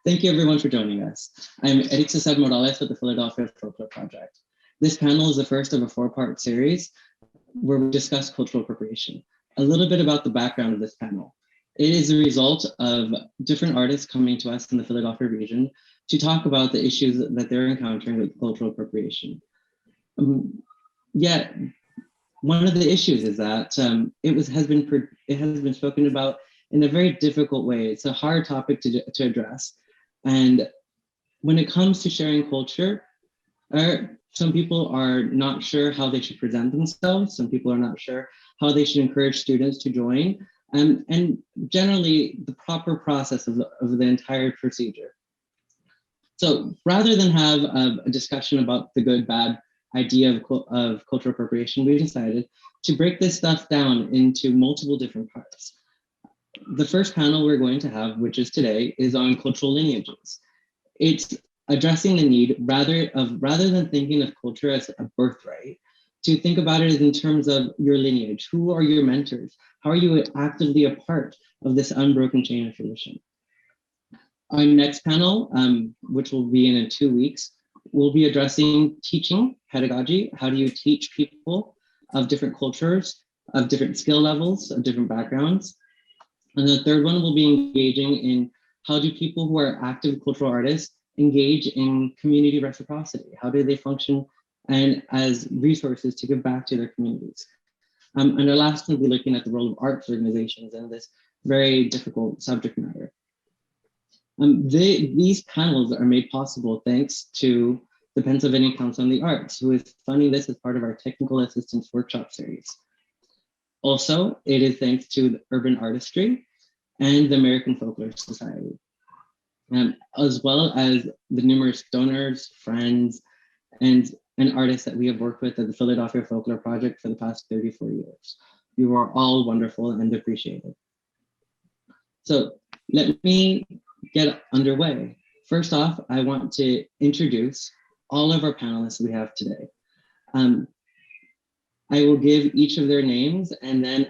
Thank you everyone for joining us. I'm Eric Cesar Morales with the Philadelphia Folklore Project. This panel is the first of a 4-part series where we discuss cultural appropriation. A little bit about the background of this panel. It is a result of different artists coming to us in the Philadelphia region to talk about the issues that they're encountering with cultural appropriation. Yet, one of the issues is that it has been spoken about in a very difficult way. It's a hard topic to address. And when it comes to sharing culture, some people are not sure how they should present themselves. Some people are not sure how they should encourage students to join, and generally the proper process of the entire procedure. So rather than have a discussion about the good, bad idea of cultural appropriation, we decided to break this stuff down into multiple different parts. The first panel we're going to have, which is today, is on cultural lineages. It's addressing the need, rather than thinking of culture as a birthright, to think about it in terms of your lineage. Who are your mentors? How are you actively a part of this unbroken chain of tradition? Our next panel, which will be in 2 weeks, will be addressing teaching, pedagogy. How do you teach people of different cultures, of different skill levels, of different backgrounds? And the third one will be engaging in how do people who are active cultural artists engage in community reciprocity? How do they function and as resources to give back to their communities? And our last one will be looking at the role of arts organizations in this very difficult subject matter. These panels are made possible thanks to the Pennsylvania Council on the Arts, who is funding this as part of our Technical Assistance Workshop series. Also, it is thanks to the Urban Artistry and the American Folklore Society, as well as the numerous donors, friends, and artists that we have worked with at the Philadelphia Folklore Project for the past 34 years. You are all wonderful and appreciated. So let me get underway. First off, I want to introduce all of our panelists we have today. I will give each of their names, and then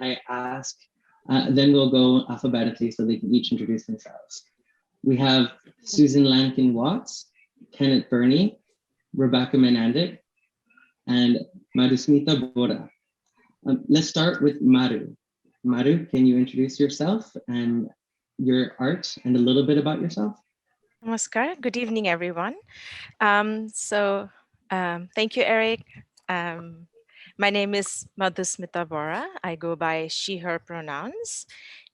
then we'll go alphabetically so they can each introduce themselves. We have Susan Lankin-Watts, Kenneth Bernie, Rebecca Manandic, and Mahusmita Bora. Let's start with Maru. Maru, can you introduce yourself and your art and a little bit about yourself? Namaskar. Good evening, everyone. Thank you, Eric. My name is Mahusmita Bora. I go by she, her pronouns.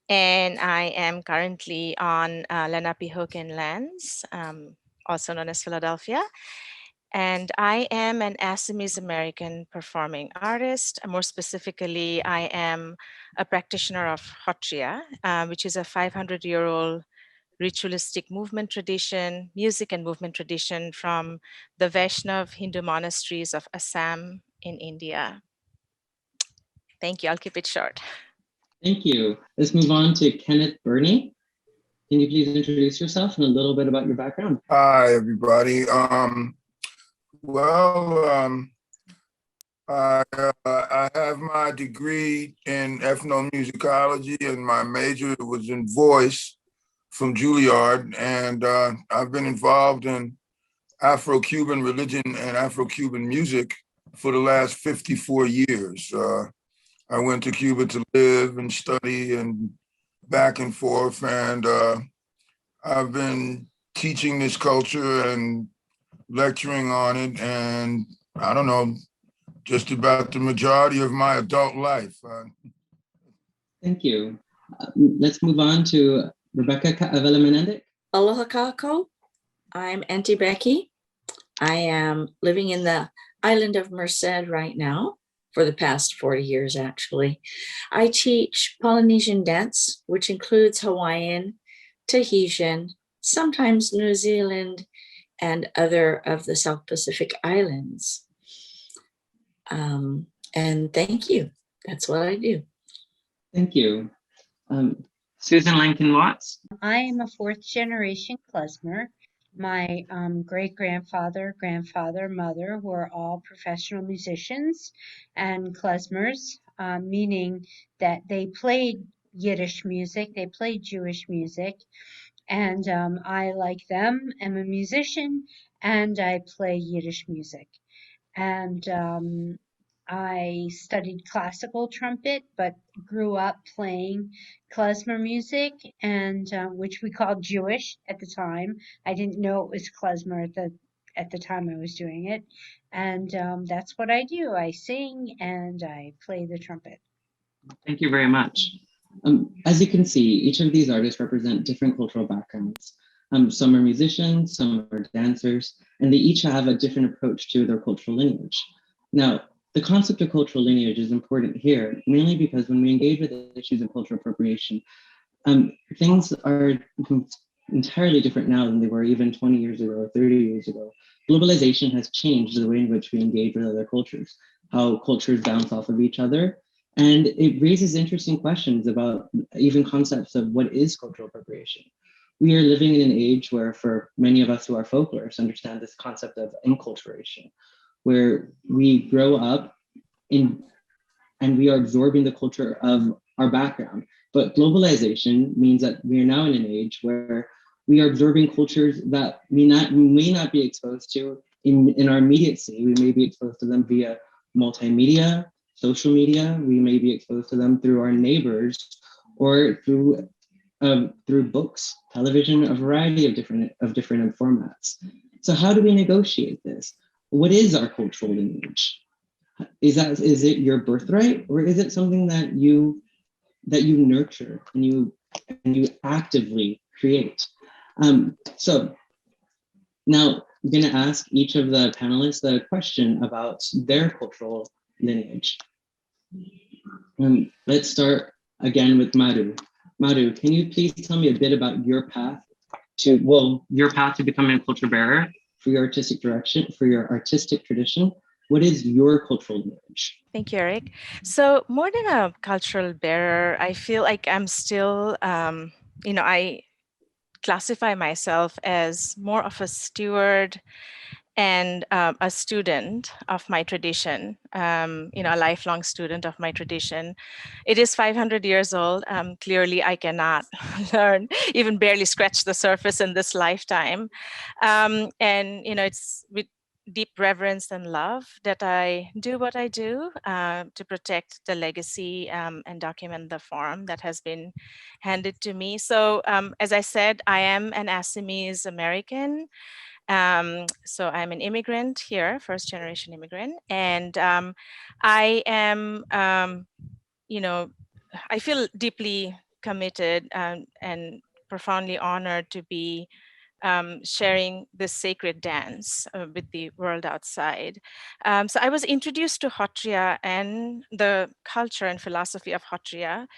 And I am currently on Lenapehoking lands, also known as Philadelphia. And I am an Assamese American performing artist. More specifically, I am a practitioner of Sattriya, which is a 500-year-old ritualistic movement tradition, music and movement tradition from the Vaishnav Hindu monasteries of Assam in India. Thank you. I'll keep it short. Thank you. Let's move on to Kenneth Bernie. Can you please introduce yourself and a little bit about your background? Hi, everybody. I have my degree in ethnomusicology, and my major was in voice from Juilliard. And I've been involved in Afro-Cuban religion and Afro-Cuban music for the last 54 years. I went to Cuba to live and study and back and forth, and I've been teaching this culture and lecturing on it, and I don't know, just about the majority of my adult life. Thank you. Let's move on to Rebecca Menendez. Aloha kako. I'm Auntie Becky. I am living in the island of Merced right now for the past 40 years, actually. I teach Polynesian dance, which includes Hawaiian, Tahitian, sometimes New Zealand, and other of the South Pacific Islands. And thank you. That's what I do. Thank you. Susan Lankin-Watts. I am a 4th generation Klezmer. My great-grandfather, grandfather, mother were all professional musicians and klezmers, meaning that they played Yiddish music, they played Jewish music, And I, like them, am a musician, and I play Yiddish music. And I studied classical trumpet, but grew up playing klezmer music, and which we called Jewish at the time. I didn't know it was klezmer at the time I was doing it, and that's what I do. I sing and I play the trumpet. Thank you very much. As you can see, each of these artists represent different cultural backgrounds. Some are musicians, some are dancers, and they each have a different approach to their cultural lineage. Now, the concept of cultural lineage is important here, mainly because when we engage with issues of cultural appropriation, things are entirely different now than they were even 20 years ago or 30 years ago. Globalization has changed the way in which we engage with other cultures, how cultures bounce off of each other, and it raises interesting questions about even concepts of what is cultural appropriation. We are living in an age where, for many of us who are folklorists, understand this concept of enculturation, where we grow up in and we are absorbing the culture of our background. But globalization means that we are now in an age where we are absorbing cultures that we may not be exposed to in our immediacy. We may be exposed to them via multimedia, social media. We may be exposed to them through our neighbors or through books, television, a variety of different formats. So how do we negotiate this? What is our cultural lineage? Is it your birthright, or is it something that you nurture and you actively create? So now I'm going to ask each of the panelists a question about their cultural lineage. Let's start again with Maru. Maru, can you please tell me a bit about your path to becoming a culture bearer for your artistic tradition? What is your cultural lineage? Thank you, Eric. So more than a cultural bearer, I feel like I'm still, I classify myself as more of a steward and a student of my tradition, a lifelong student of my tradition. It is 500 years old. Clearly, I cannot learn, even barely scratch the surface in this lifetime. It's with deep reverence and love that I do what I do to protect the legacy and document the form that has been handed to me. So as I said, I am an Assamese American. So I'm an immigrant here, first generation immigrant. And I am, I feel deeply committed and profoundly honored to be sharing this sacred dance with the world outside. So I was introduced to Sattriya and the culture and philosophy of Sattriya,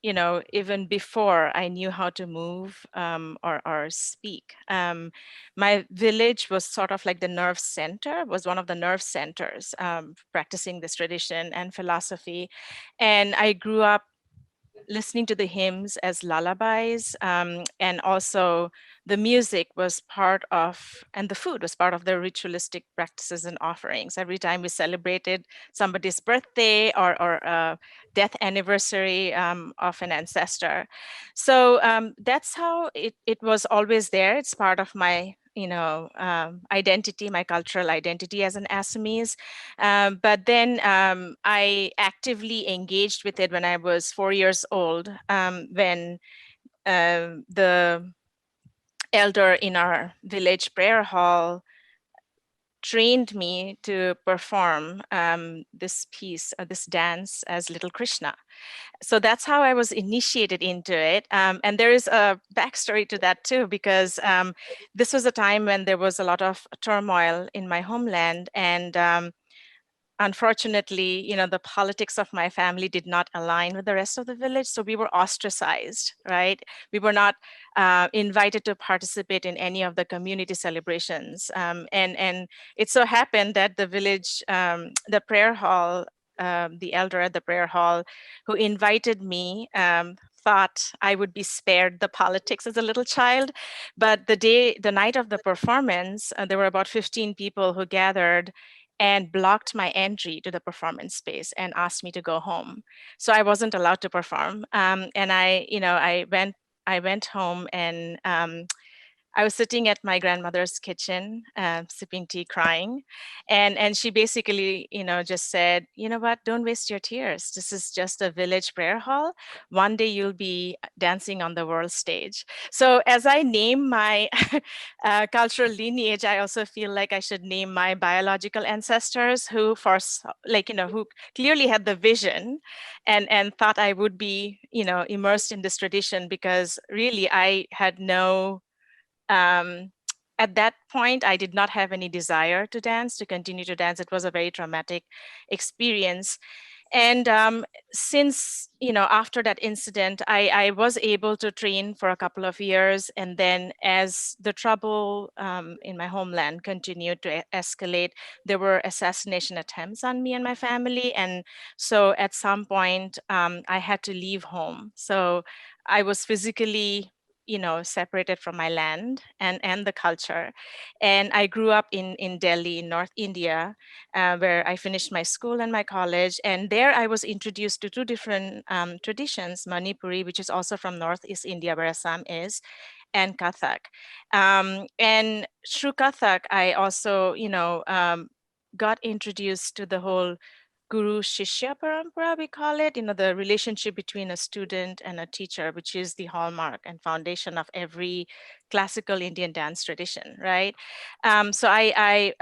even before I knew how to move or speak. My village was sort of like the nerve center, was one of the nerve centers practicing this tradition and philosophy. And I grew up listening to the hymns as lullabies, and also the music was part of, and the food was part of the ritualistic practices and offerings. Every time we celebrated somebody's birthday or a death anniversary of an ancestor. So that's how it was always there. It's part of my identity, my cultural identity as an Assamese. But then I actively engaged with it when I was 4 years old, when the elder in our village prayer hall trained me to perform this piece, this dance as Little Krishna. So that's how I was initiated into it. And there is a backstory to that too, because this was a time when there was a lot of turmoil in my homeland. And unfortunately, the politics of my family did not align with the rest of the village. So we were ostracized, right? We were not invited to participate in any of the community celebrations. And it so happened that the village, the prayer hall, the elder at the prayer hall who invited me thought I would be spared the politics as a little child. But the night of the performance, there were about 15 people who gathered and blocked my entry to the performance space and asked me to go home. So I wasn't allowed to perform. And I went I went home and I was sitting at my grandmother's kitchen, sipping tea, crying. And she basically, just said, you know what, don't waste your tears. This is just a village prayer hall. One day you'll be dancing on the world stage. So as I name my cultural lineage, I also feel like I should name my biological ancestors who who clearly had the vision and thought I would be, immersed in this tradition, because really I had no at that point, I did not have any desire to continue to dance. It was a very traumatic experience. And since, after that incident, I was able to train for a couple of years. And then as the trouble in my homeland continued to escalate, there were assassination attempts on me and my family. And so at some point, I had to leave home. So I was physically separated from my land and the culture. And I grew up in Delhi, in North India, where I finished my school and my college. And there I was introduced to two different traditions, Manipuri, which is also from Northeast India, where Assam is, and Kathak. And through Kathak, I also, got introduced to the whole Guru Shishya Parampara, we call it, the relationship between a student and a teacher, which is the hallmark and foundation of every classical Indian dance tradition, right? So I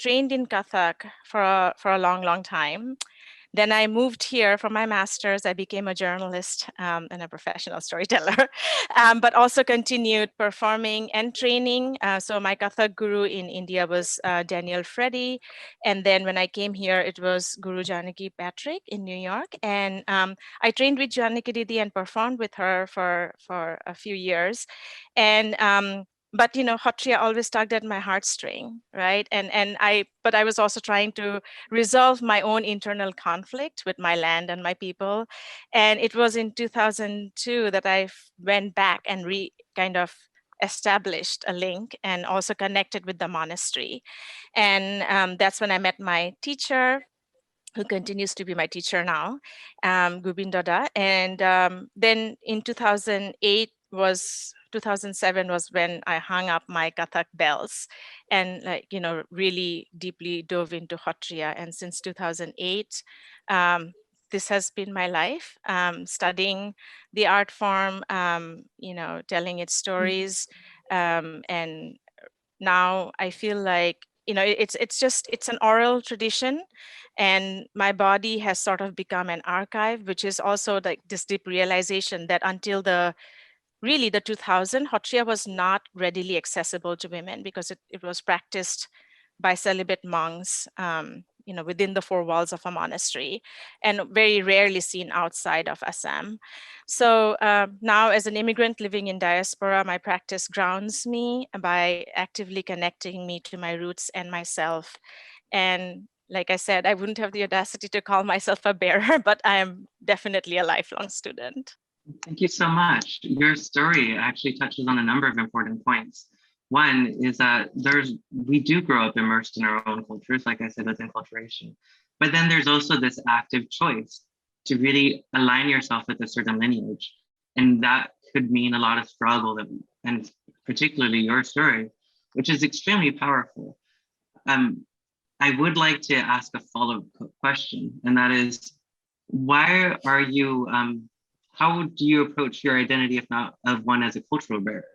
trained in Kathak for a long, long time. Then I moved here for my master's. I became a journalist and a professional storyteller, but also continued performing and training. So my Kathak guru in India was Daniel Freddy. And then when I came here, it was Guru Janaki Patrick in New York. And I trained with Janaki Didi and performed with her for a few years. And but Hattriya always tugged at my heartstring, right? But I was also trying to resolve my own internal conflict with my land and my people. And it was in 2002 that I went back and kind of established a link and also connected with the monastery. And that's when I met my teacher, who continues to be my teacher now, Gubindada. And then in 2007 was when I hung up my Kathak bells and really deeply dove into Hattriya. And since 2008, this has been my life, studying the art form, telling its stories. And now I feel like, it's an oral tradition, and my body has sort of become an archive, which is also like this deep realization that until the 2000, Hattriya was not readily accessible to women because it was practiced by celibate monks, within the four walls of a monastery, and very rarely seen outside of Assam. So now, as an immigrant living in diaspora, my practice grounds me by actively connecting me to my roots and myself. And like I said, I wouldn't have the audacity to call myself a bearer, but I am definitely a lifelong student. Thank you so much. Your story actually touches on a number of important points. One is that we do grow up immersed in our own cultures, like I said, with enculturation. But then there's also this active choice to really align yourself with a certain lineage. And that could mean a lot of struggle, and particularly your story, which is extremely powerful. I would like to ask a follow-up question, and that is, why are you, how do you approach your identity, if not of one as a cultural bearer?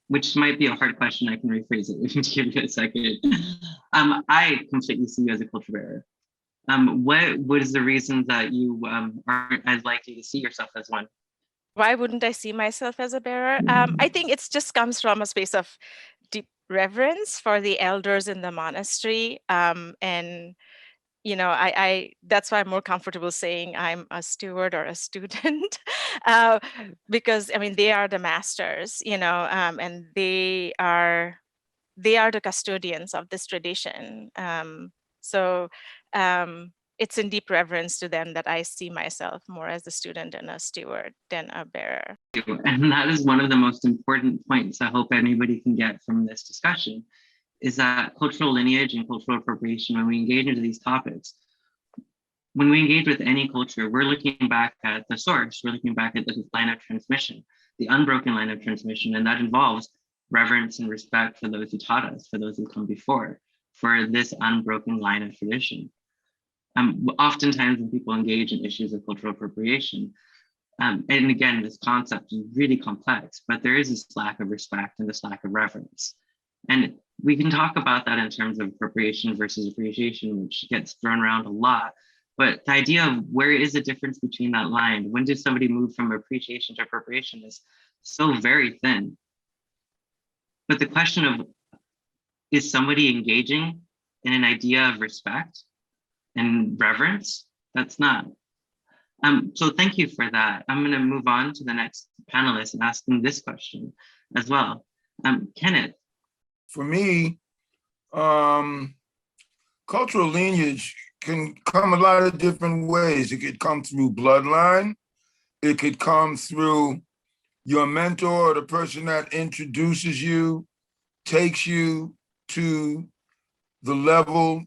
Which might be a hard question. I can rephrase it if you give me a second. I completely see you as a culture bearer. What is the reason that you aren't as likely to see yourself as one? Why wouldn't I see myself as a bearer? I think it just comes from a space of deep reverence for the elders in the monastery. And that's why I'm more comfortable saying I'm a steward or a student, because they are the masters, and they are the custodians of this tradition. So it's in deep reverence to them that I see myself more as a student and a steward than a bearer. And that is one of the most important points I hope anybody can get from this discussion, is that cultural lineage and cultural appropriation, when we engage into these topics, when we engage with any culture, we're looking back at the source, we're looking back at the line of transmission, the unbroken line of transmission, and that involves reverence and respect for those who taught us, for those who come before, for this unbroken line of tradition. Oftentimes when people engage in issues of cultural appropriation, and again, this concept is really complex, but there is this lack of respect and this lack of reverence. And we can talk about that in terms of appropriation versus appreciation, which gets thrown around a lot. But the idea of where is the difference between that line? When did somebody move from appreciation to appropriation is so very thin. But the question of, is somebody engaging in an idea of respect and reverence? That's not. So thank you for that. I'm going to move on to the next panelist and ask them this question as well. Kenneth. For me, cultural lineage can come a lot of different ways. It could come through bloodline. It could come through your mentor or the person that introduces you, takes you to the level,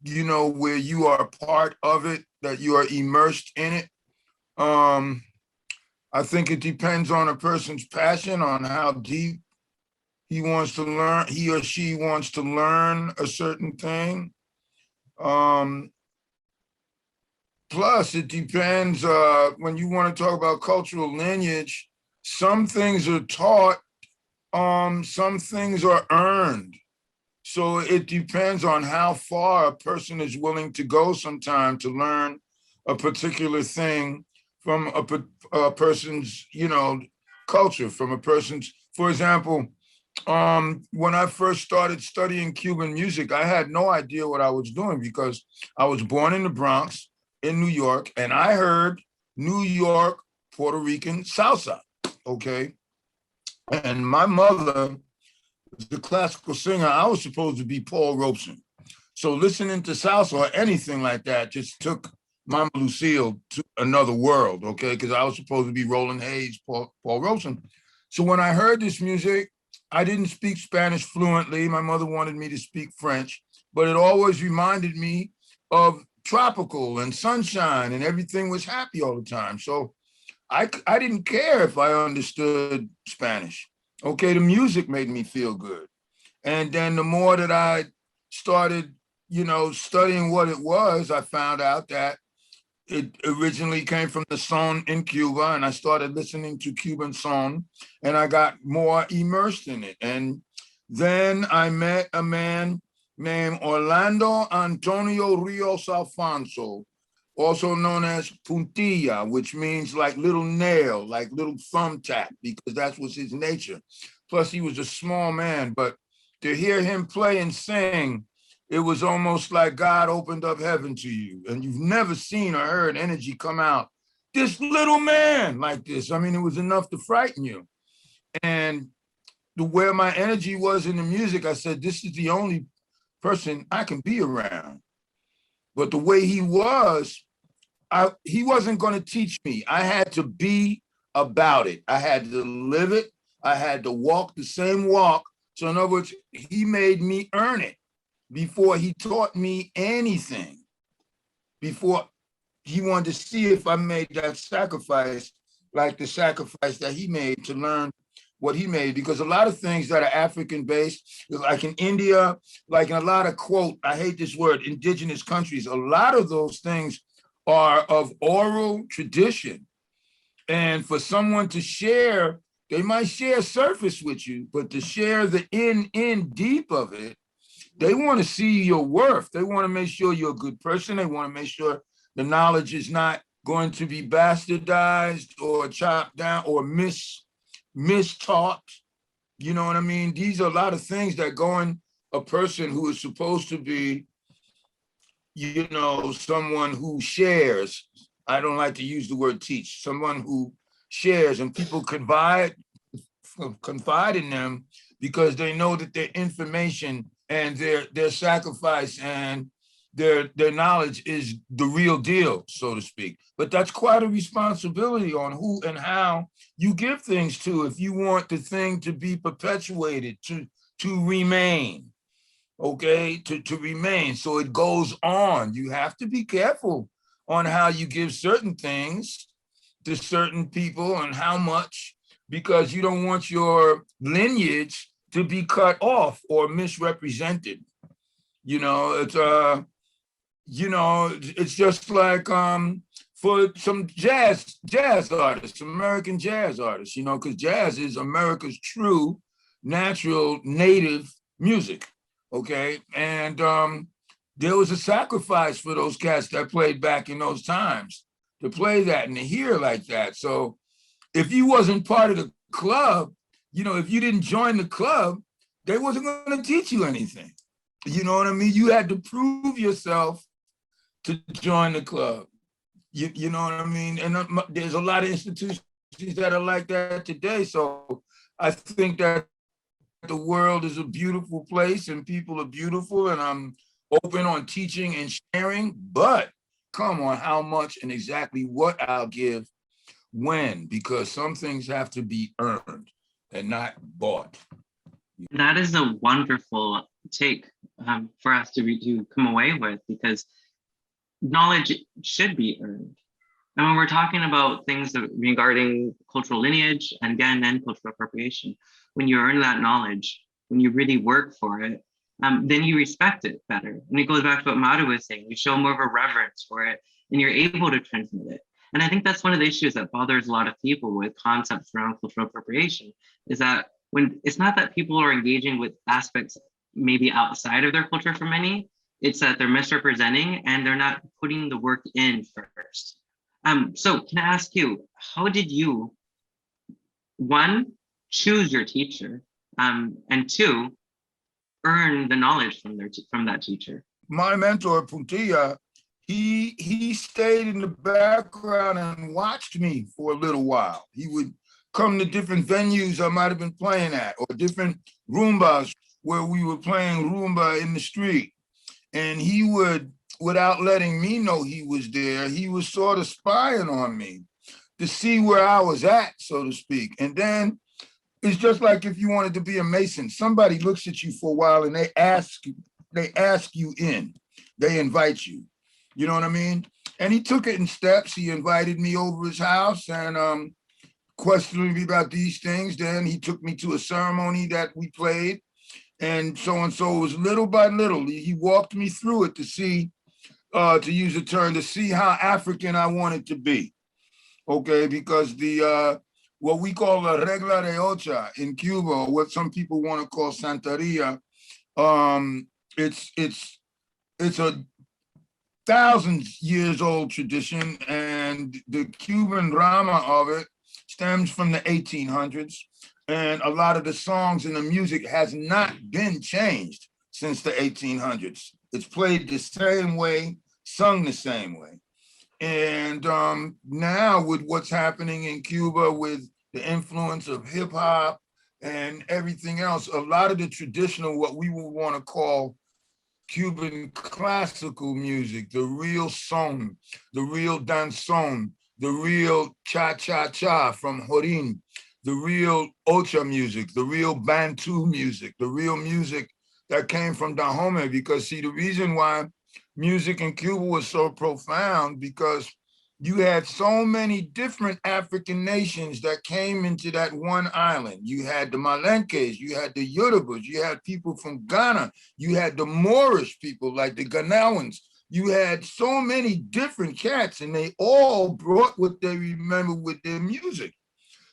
you know, where you are part of it, that you are immersed in it. I think it depends on a person's passion, on how deep he wants to learn, he or she wants to learn a certain thing. Plus, it depends, when you want to talk about cultural lineage, some things are taught, some things are earned. So it depends on how far a person is willing to go sometime to learn a particular thing from a person's, you know, culture, from a person's, for example, when I first started studying Cuban music, I had no idea what I was doing because I was born in the Bronx in New York, and I heard New York, Puerto Rican salsa, okay? And my mother was the classical singer. I was supposed to be Paul Robeson. So listening to salsa or anything like that just took Mama Lucille to another world, okay? Because I was supposed to be Roland Hayes, Paul Robeson. So when I heard this music, I didn't speak Spanish fluently. My mother wanted me to speak French, but it always reminded me of tropical and sunshine, and everything was happy all the time. So I didn't care if I understood Spanish. Okay, the music made me feel good. And then the more that I started, you know, studying what it was, I found out that it originally came from the son in Cuba, and I started listening to Cuban son, and I got more immersed in it. And then I met a man named Orlando Antonio Rios Alfonso, also known as Puntilla, which means like little nail, like little thumbtack, because that was his nature. Plus, he was a small man, but to hear him play and sing, it was almost like God opened up heaven to you, and you've never seen or heard energy come out. This little man like this, I mean, it was enough to frighten you. And where my energy was in the music, I said, this is the only person I can be around. But the way he was, he wasn't going to teach me. I had to be about it. I had to live it. I had to walk the same walk. So in other words, he made me earn it before he taught me anything, before he wanted to see if I made that sacrifice, like the sacrifice that he made to learn what he made. Because a lot of things that are African-based, like in India, like in a lot of, quote, I hate this word, indigenous countries, a lot of those things are of oral tradition. And for someone to share, they might share surface with you, but to share the in deep of it, they want to see your worth. They want to make sure you're a good person. They want to make sure the knowledge is not going to be bastardized or chopped down or mistaught. You know what I mean? These are a lot of things that go in a person who is supposed to be, you know, someone who shares. I don't like to use the word teach. Someone who shares, and people confide in them because they know that their information and their sacrifice and their knowledge is the real deal, so to speak. But that's quite a responsibility on who and how you give things to if you want the thing to be perpetuated, to remain. okay, to remain. So it goes on. You have to be careful on how you give certain things to certain people and how much, because you don't want your lineage to be cut off or misrepresented. It's just like for some jazz artists, American jazz artists, because jazz is America's true, natural, native music, okay? And there was a sacrifice for those cats that played back in those times to play that and to hear like that. So if you wasn't part of the club, if you didn't join the club, they wasn't going to teach you anything. You know what I mean? You had to prove yourself to join the club. You know what I mean? And there's a lot of institutions that are like that today. So I think that the world is a beautiful place and people are beautiful, and I'm open on teaching and sharing, but come on, how much and exactly what I'll give when, because some things have to be earned and not bought. That is a wonderful take for us to come away with, because knowledge should be earned. And when we're talking about things regarding cultural lineage and again, and cultural appropriation, when you earn that knowledge, when you really work for it, then you respect it better. And it goes back to what Maru was saying, you show more of a reverence for it and you're able to transmit it. And I think that's one of the issues that bothers a lot of people with concepts around cultural appropriation, is that when it's not that people are engaging with aspects maybe outside of their culture for many, it's that they're misrepresenting and they're not putting the work in first. So can I ask you, how did you, one, choose your teacher, and two, earn the knowledge from that teacher? My mentor, Puntia, he stayed in the background and watched me for a little while. He would come to different venues I might have been playing at, or different rumbas where we were playing rumba in the street. And he would, without letting me know he was there, he was sort of spying on me to see where I was at, so to speak. And then it's just like if you wanted to be a Mason, somebody looks at you for a while and they ask you in, they invite you. You know what I mean? And he took it in steps. He invited me over his house and questioning me about these things. Then he took me to a ceremony that we played. And so it was little by little. He walked me through it to see, to use a term, to see how African I wanted to be. Okay, because the what we call la regla de ocha in Cuba, or what some people want to call Santeria, it's a 1,000 years old tradition, and the Cuban drama of it stems from the 1800s. And a lot of the songs and the music has not been changed since the 1800s. It's played the same way, sung the same way. And now with what's happening in Cuba with the influence of hip hop and everything else, a lot of the traditional, what we would want to call Cuban classical music, the real son, the real danzón, the real cha-cha-cha from Jorin, the real Ocha music, the real Bantu music, the real music that came from Dahomey. Because see, the reason why music in Cuba was so profound, because you had so many different African nations that came into that one island. You had the Malenques, you had the Yorubas, you had people from Ghana, you had the Moorish people like the Ganawans. You had so many different cats, and they all brought what they remember with their music.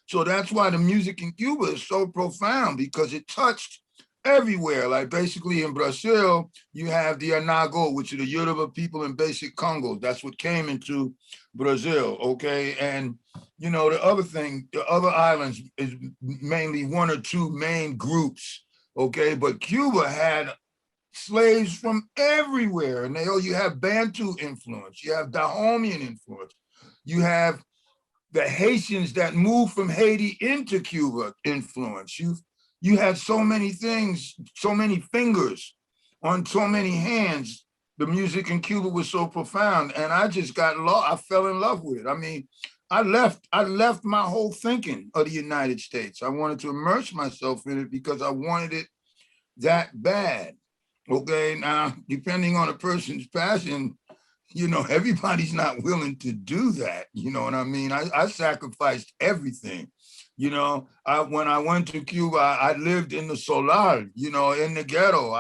So that's why the music in Cuba is so profound, because it touched everywhere. Like basically in Brazil, you have the Anago, which are the Yoruba people in basic Congo. That's what came into Brazil, okay? And you know, the other thing, the other islands is mainly one or two main groups, okay? But Cuba had slaves from everywhere. And you have Bantu influence, you have Dahomean influence, you have the Haitians that moved from Haiti into Cuba influence. You had so many things, so many fingers on so many hands. The music in Cuba was so profound, and I just got lost. I fell in love with it. I mean, I left my whole thinking of the United States. I wanted to immerse myself in it because I wanted it that bad. Okay, now, depending on a person's passion, you know, everybody's not willing to do that. You know what I mean? I sacrificed everything. You know, when I went to Cuba, I lived in the solar, you know, in the ghetto.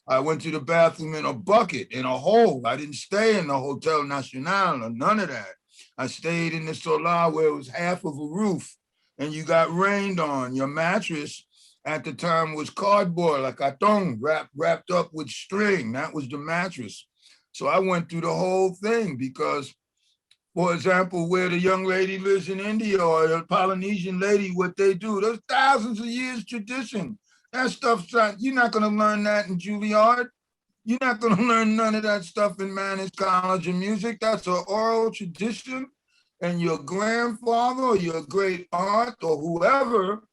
I went to the bathroom in a bucket, in a hole. I didn't stay in the Hotel Nacional or none of that. I stayed in the solar where it was half of a roof and you got rained on. Your mattress at the time was cardboard, like carton, wrapped up with string. That was the mattress. So I went through the whole thing because, for example, where the young lady lives in India or the Polynesian lady, what they do, there's thousands of years tradition. That stuff's not, you're not gonna learn that in Juilliard. You're not gonna learn none of that stuff in Man's College of Music. That's an oral tradition. And your grandfather or your great aunt or whoever,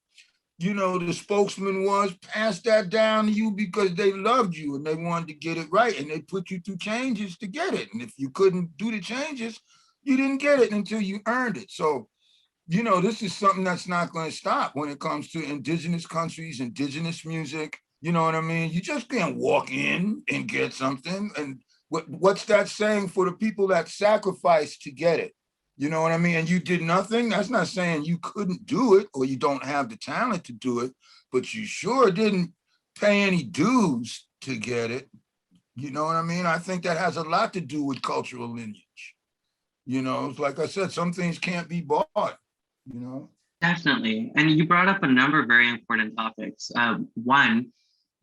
you know, the spokesman was, passed that down to you because they loved you and they wanted to get it right. And they put you through changes to get it. And if you couldn't do the changes, you didn't get it until you earned it. So, you know, this is something that's not going to stop when it comes to indigenous countries, indigenous music. You know what I mean? You just can't walk in and get something. And what's that saying for the people that sacrifice to get it? You know what I mean? And you did nothing. That's not saying you couldn't do it or you don't have the talent to do it, but you sure didn't pay any dues to get it. You know what I mean? I think that has a lot to do with cultural lineage. You know, it's like I said, some things can't be bought, you know? Definitely. And you brought up a number of very important topics. One,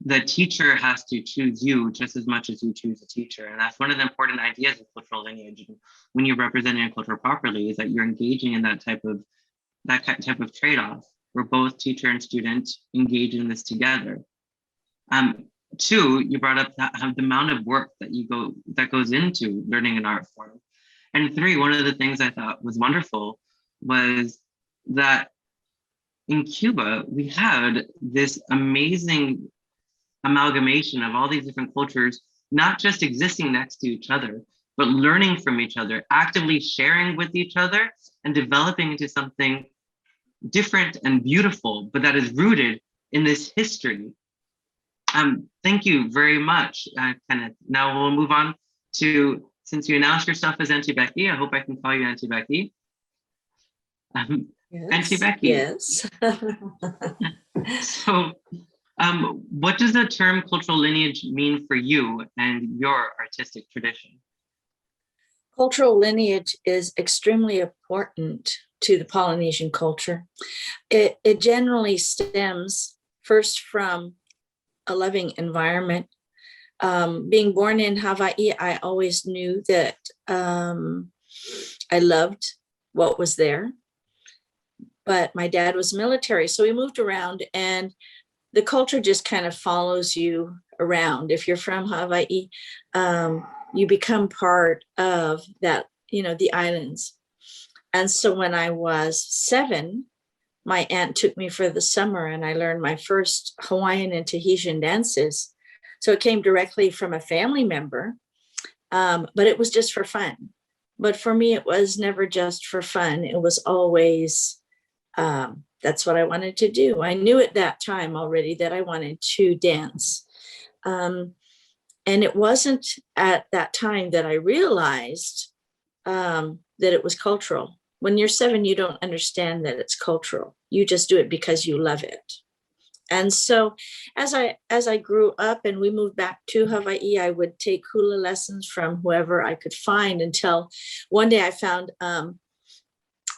the teacher has to choose you just as much as you choose a teacher. And that's one of the important ideas of cultural lineage. And when you're representing a culture properly, is that you're engaging in that type of trade-off where both teacher and student engage in this together. Two, you brought up the amount of work that goes into learning an art form. And three, one of the things I thought was wonderful was that in Cuba, we had this amazing amalgamation of all these different cultures, not just existing next to each other, but learning from each other, actively sharing with each other and developing into something different and beautiful, but that is rooted in this history. Thank you very much, Kenneth. Now we'll move on to, since you announced yourself as Auntie Becky, I hope I can call you Auntie Becky. Yes, Auntie Becky. yes. So, what does the term cultural lineage mean for you and your artistic tradition? Cultural lineage is extremely important to the Polynesian culture. It generally stems first from a loving environment. Being born in Hawaii, I always knew that I loved what was there. But my dad was military, so we moved around, and the culture just kind of follows you around. If you're from Hawaii, you become part of that, you know, the islands. And so when I was 7, my aunt took me for the summer and I learned my first Hawaiian and Tahitian dances. So it came directly from a family member, but it was just for fun. But for me, it was never just for fun. It was always, that's what I wanted to do. I knew at that time already that I wanted to dance. And it wasn't at that time that I realized that it was cultural. When you're 7, you don't understand that it's cultural. You just do it because you love it. And so as I grew up and we moved back to Hawaii, I would take hula lessons from whoever I could find until one day I found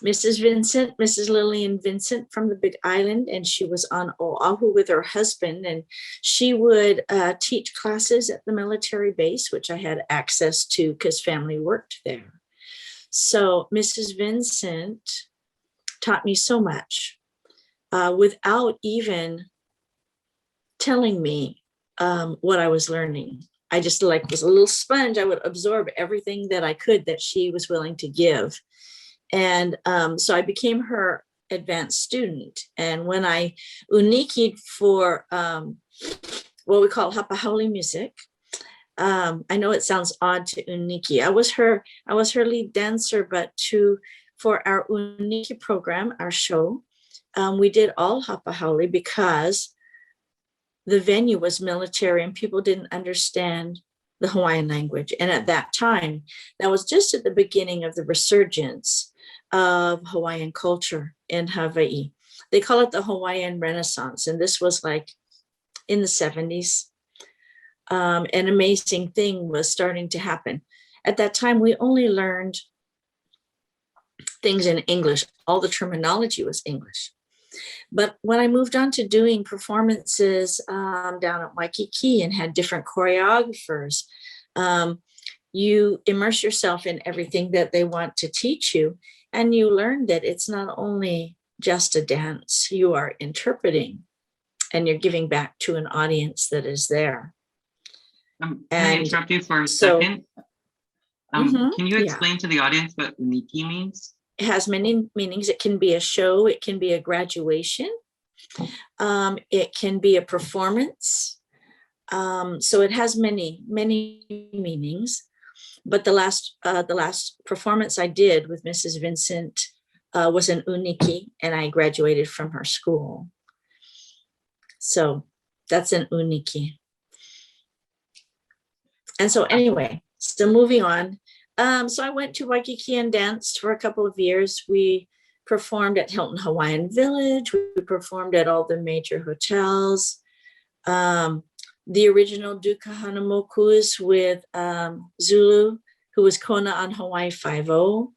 Mrs. Lillian Vincent from the Big Island, and she was on Oahu with her husband, and she would teach classes at the military base, which I had access to because family worked there. So Mrs. Vincent taught me so much without even telling me what I was learning. I just was a little sponge. I would absorb everything that I could that she was willing to give. And so I became her advanced student. And when I unikied for what we call hapahaole music, I know it sounds odd to uniki. I was her lead dancer, but for our uniki program, our show, we did all hapahaole because the venue was military and people didn't understand the Hawaiian language. And at that time, that was just at the beginning of the resurgence of Hawaiian culture in Hawaii. They call it the Hawaiian Renaissance. And this was like in the 70s. An amazing thing was starting to happen. At that time, we only learned things in English. All the terminology was English. But when I moved on to doing performances down at Waikiki and had different choreographers, you immerse yourself in everything that they want to teach you. And you learn that it's not only just a dance, you are interpreting and you're giving back to an audience that is there. Can I interrupt you for a second? Can you explain to the audience what uniki means? It has many meanings. It can be a show. It can be a graduation. It can be a performance. So it has many, many meanings. But the last performance I did with Mrs. Vincent was an uniki, and I graduated from her school. So that's an uniki. And so anyway, so moving on. So I went to Waikiki and danced for a couple of years. We performed at Hilton Hawaiian Village. We performed at all the major hotels. The original Duke Kahanamoku is with Zulu, who was Kona on Hawaii 5-0,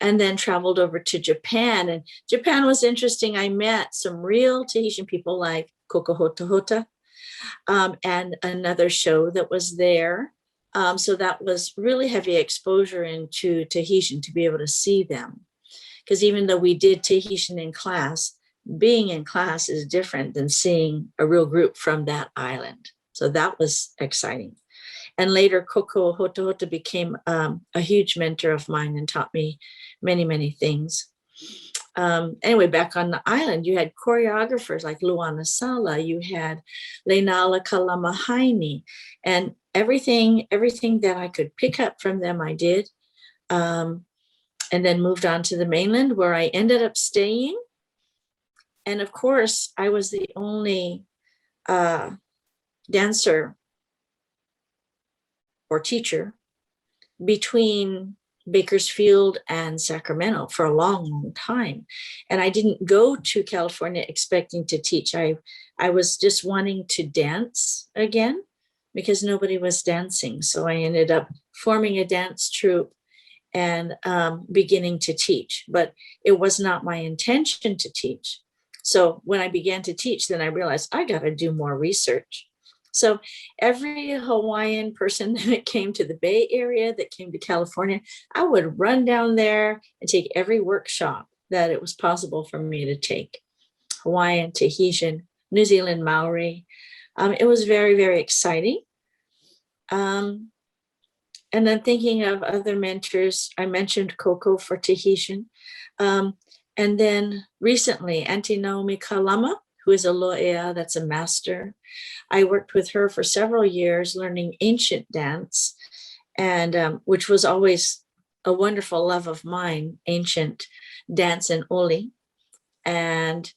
and then traveled over to Japan. And Japan was interesting. I met some real Tahitian people like Kokohotahota, and another show that was there. So that was really heavy exposure into Tahitian to be able to see them. Because even though we did Tahitian in class, being in class is different than seeing a real group from that island. So that was exciting. And later, Koko Hotahota became a huge mentor of mine and taught me many, many things. Anyway, back on the island, you had choreographers like Luana Sala, you had Leinala Kalamahaini, and everything that I could pick up from them, I did. And then moved on to the mainland where I ended up staying. And of course, I was the only dancer or teacher between Bakersfield and Sacramento for a long, long time. And I didn't go to California expecting to teach. I was just wanting to dance again because nobody was dancing. So I ended up forming a dance troupe and beginning to teach. But it was not my intention to teach. So when I began to teach, then I realized I got to do more research. So every Hawaiian person that came to the Bay Area, that came to California, I would run down there and take every workshop that it was possible for me to take. Hawaiian, Tahitian, New Zealand, Maori. It was very, very exciting. And then thinking of other mentors, I mentioned Coco for Tahitian. And then recently, Auntie Naomi Kalama, who is a lo'ea, that's a master. I worked with her for several years learning ancient dance, and which was always a wonderful love of mine, ancient dance and oli. And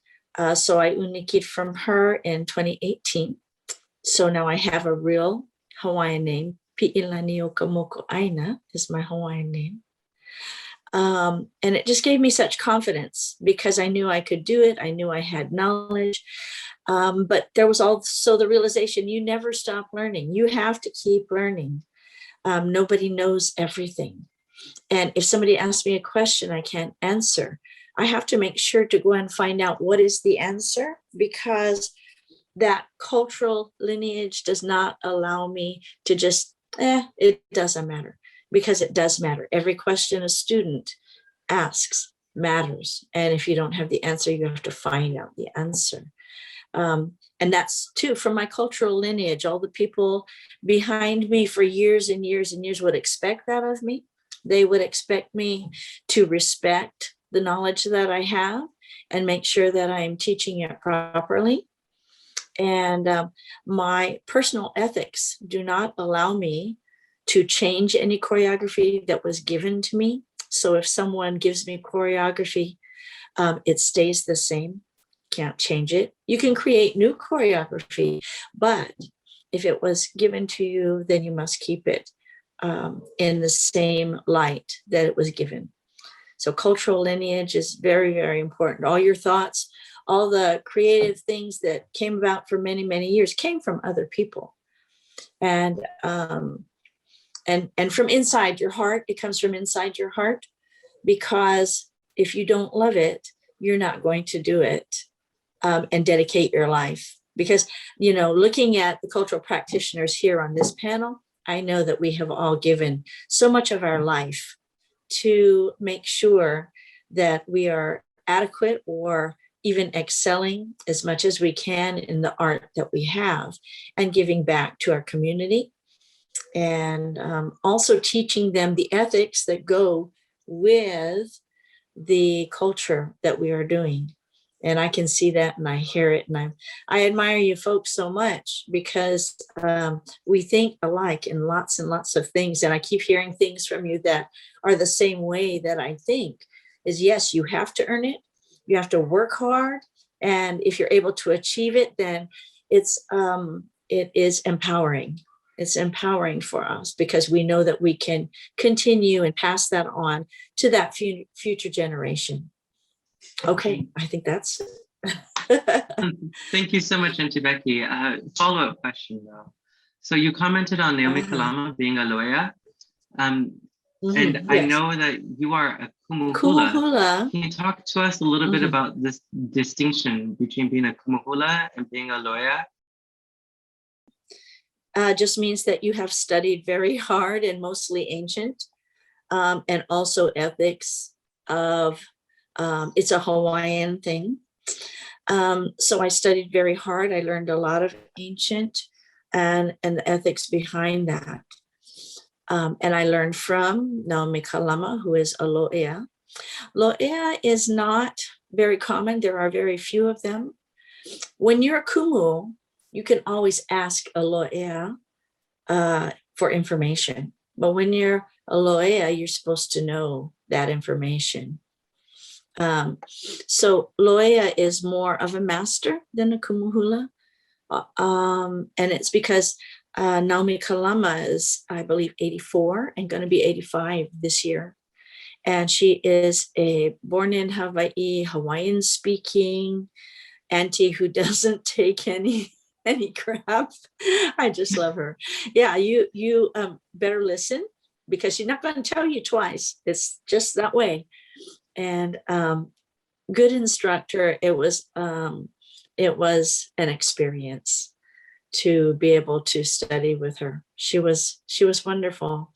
so I unikied from her in 2018. So now I have a real Hawaiian name. Pi'ilani Okamoko Aina is my Hawaiian name. And it just gave me such confidence because I knew I could do it. I knew I had knowledge. But there was also the realization you never stop learning. You have to keep learning. Nobody knows everything. And if somebody asks me a question I can't answer, I have to make sure to go and find out what is the answer, because that cultural lineage does not allow me to just, it doesn't matter. Because it does matter. Every question a student asks matters. And if you don't have the answer, you have to find out the answer. And that's too, from my cultural lineage, all the people behind me for years and years and years would expect that of me. They would expect me to respect the knowledge that I have and make sure that I'm teaching it properly. And my personal ethics do not allow me to change any choreography that was given to me. So if someone gives me choreography, it stays the same. can't change it. You can create new choreography, but if it was given to you, then you must keep it in the same light that it was given. So cultural lineage is very, very important. All your thoughts, all the creative things that came about for many, many years came from other people. And from inside your heart, it comes from inside your heart, because if you don't love it, you're not going to do it and dedicate your life. Because, you know, looking at the cultural practitioners here on this panel, I know that we have all given so much of our life to make sure that we are adequate or even excelling as much as we can in the art that we have, and giving back to our community, and also teaching them the ethics that go with the culture that we are doing. And I can see that, and I hear it, and I admire you folks so much, because we think alike in lots and lots of things. And I keep hearing things from you that are the same way that I think, is yes, you have to earn it. You have to work hard. And if you're able to achieve it, then it is empowering. It's empowering for us, because we know that we can continue and pass that on to that future generation. Okay, I think that's Thank you so much, Auntie Becky. Follow-up question though. So you commented on Naomi Kalama being a lawyer. And yes. I know that you are a Kumu Hula. Can you talk to us a little bit about this distinction between being a Kumu Hula and being a lawyer? Just means that you have studied very hard and mostly ancient, and also ethics of, it's a Hawaiian thing. So I studied very hard. I learned a lot of ancient and the ethics behind that. And I learned from Naomi Kalama, who is a lo'ea. Lo'ea is not very common. There are very few of them. When you're a kumu, you can always ask a lo'ea for information. But when you're a lo'ea, you're supposed to know that information. So lo'ea is more of a master than a kumu hula. And it's because Naomi Kalama is, I believe, 84 and going to be 85 this year. And she is a born in Hawaii, Hawaiian speaking auntie who doesn't take any crap. I just love her. Yeah, you better listen, because she's not going to tell you twice. It's just that way. And good instructor. It was an experience to be able to study with her. She was wonderful.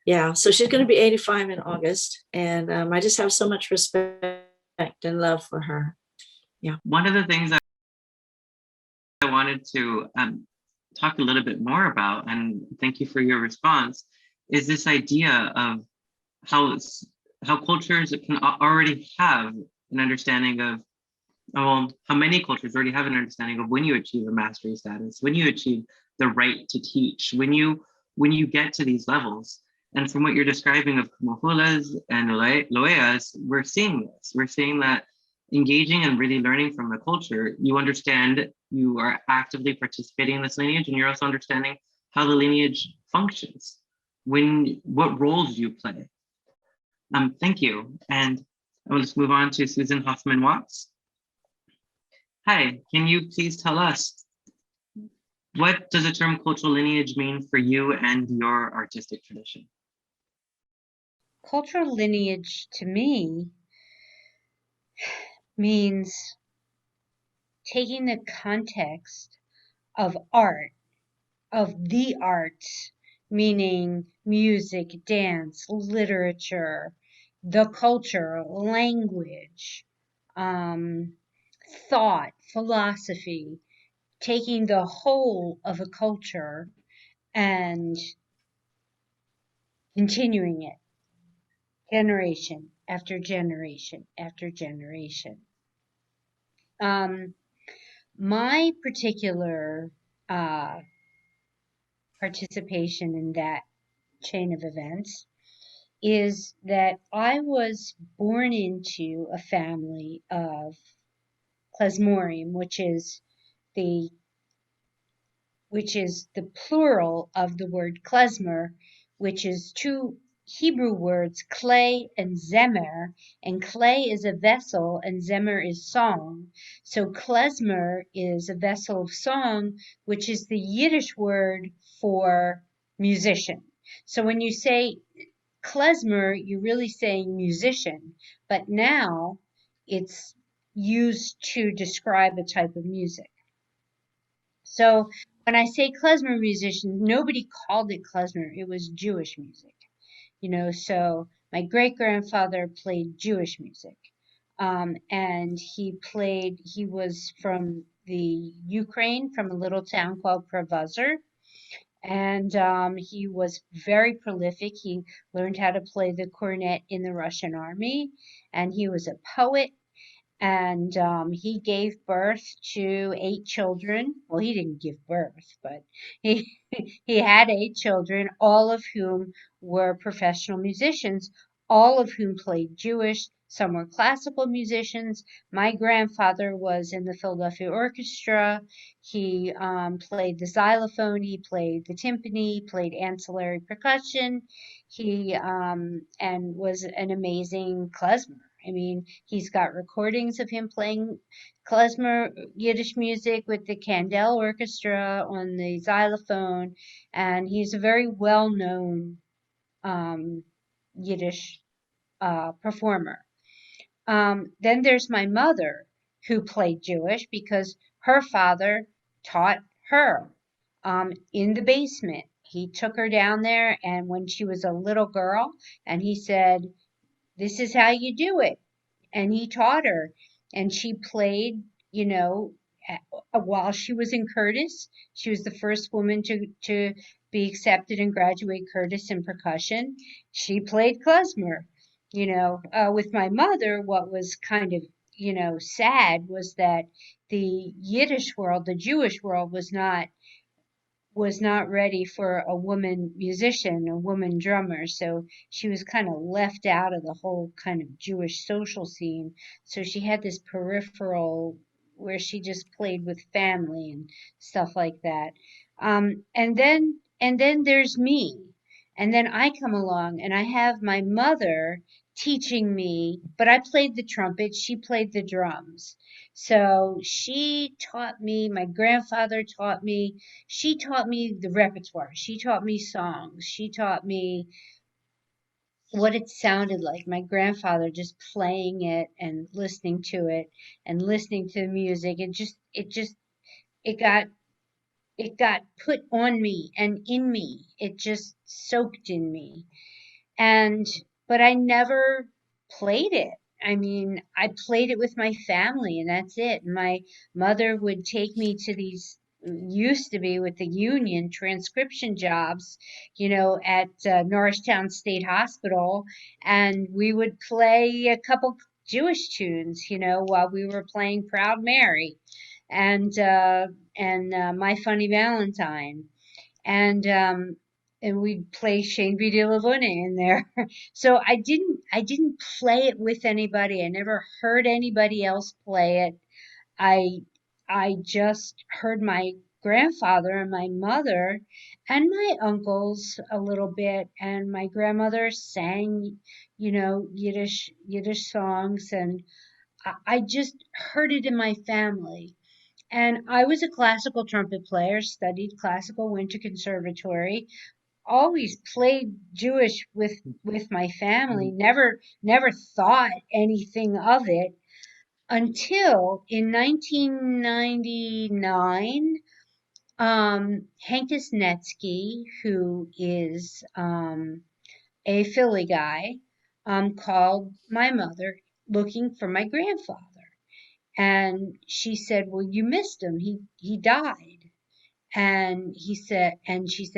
Yeah, so she's going to be 85 in August, and I just have so much respect and love for her. Yeah. One of the things that I wanted to talk a little bit more about, and thank you for your response, is this idea of how cultures can already have an understanding of, how many cultures already have an understanding of when you achieve a mastery status, when you achieve the right to teach, when you get to these levels. And from what you're describing of kumu hulas and lo'eas, we're seeing this. We're seeing that engaging and really learning from the culture, you understand, you are actively participating in this lineage, and you're also understanding how the lineage functions, what roles you play. Thank you. And I will just move on to Susan Hoffman-Watts. Hi, can you please tell us, what does the term cultural lineage mean for you and your artistic tradition? Cultural lineage to me means taking the context of art, of the arts, meaning music, dance, literature, the culture, language, thought, philosophy, taking the whole of a culture and continuing it generation after generation after generation. My particular participation in that chain of events is that I was born into a family of klezmorim, which is the plural of the word klezmer, which is two Hebrew words, clay and zemer, and clay is a vessel and zemer is song. So klezmer is a vessel of song, which is the Yiddish word for musician. So when you say klezmer, you're really saying musician, but now it's used to describe a type of music. So when I say klezmer musicians, nobody called it klezmer. It was Jewish music, So my great grandfather played Jewish music, and he was from the Ukraine, from a little town called Pravazur, and he was very prolific. He learned how to play the cornet in the Russian army, and he was a poet. And he gave birth to 8 children. Well, he didn't give birth, but he he had 8 children, all of whom were professional musicians, all of whom played Jewish. Some were classical musicians. My grandfather was in the Philadelphia Orchestra. He played the xylophone. He played the timpani. He played ancillary percussion. He and was an amazing klezmer. I mean, he's got recordings of him playing klezmer Yiddish music with the Kandel Orchestra on the xylophone, and he's a very well-known Yiddish performer. Then there's my mother, who played Jewish because her father taught her in the basement. He took her down there, and when she was a little girl, and he said, "This is how you do it." And he taught her, and she played, while she was in Curtis. She was the first woman to be accepted and graduate Curtis in percussion. She played klezmer. With my mother, what was kind of, sad was that the Yiddish world, the Jewish world, was not ready for a woman musician, a woman drummer. So she was kind of left out of the whole kind of Jewish social scene. So she had this peripheral where she just played with family and stuff like that. And then there's me. And then I come along and I have my mother teaching me, but I played the trumpet, she played the drums. So she taught me, my grandfather taught me, she taught me the repertoire. She taught me songs. She taught me what it sounded like. My grandfather just playing it and listening to it and listening to the music. It got put on me and in me. It just soaked in me. But I never played it. I mean, I played it with my family and that's it. My mother would take me to these, used to be with the union, transcription jobs, at Norristown State Hospital. And we would play a couple Jewish tunes, while we were playing Proud Mary and My Funny Valentine. And we'd play Shane B. de la Lune in there. So I didn't play it with anybody. I never heard anybody else play it. I just heard my grandfather and my mother and my uncles a little bit, and my grandmother sang, Yiddish songs, and I just heard it in my family. And I was a classical trumpet player, studied classical, went to conservatory, always played Jewish with my family, never thought anything of it until in 1999, Hank Snetsky, who is a Philly guy, called my mother looking for my grandfather. And she said, "Well, you missed him. He died." And she said,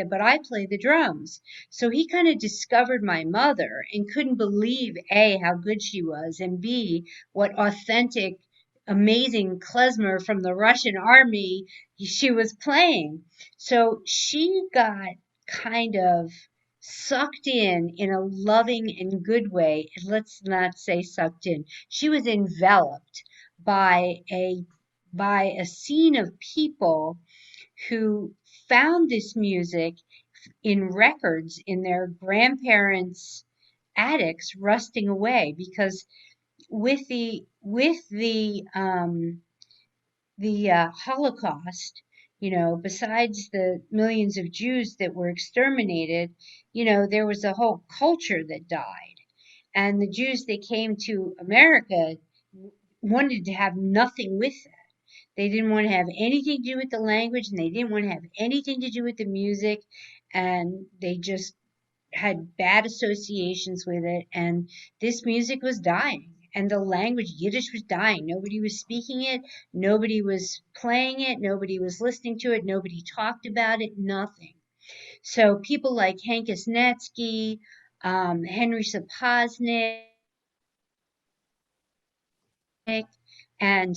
"But I play the drums." So he kind of discovered my mother and couldn't believe A, how good she was, and B, what authentic, amazing klezmer from the Russian army she was playing. So she got kind of sucked in a loving and good way. Let's not say sucked in. She was enveloped by a scene of people who found this music in records in their grandparents' attics rusting away, because with the Holocaust, besides the millions of Jews that were exterminated, there was a whole culture that died. And the Jews that came to America wanted to have nothing with it. They didn't want to have anything to do with the language, and they didn't want to have anything to do with the music, and they just had bad associations with it. And this music was dying, and the language Yiddish was dying. Nobody was speaking it, nobody was playing it, nobody was listening to it, nobody talked about it, nothing. So people like Hankus Netsky, Henry Sapoznik, and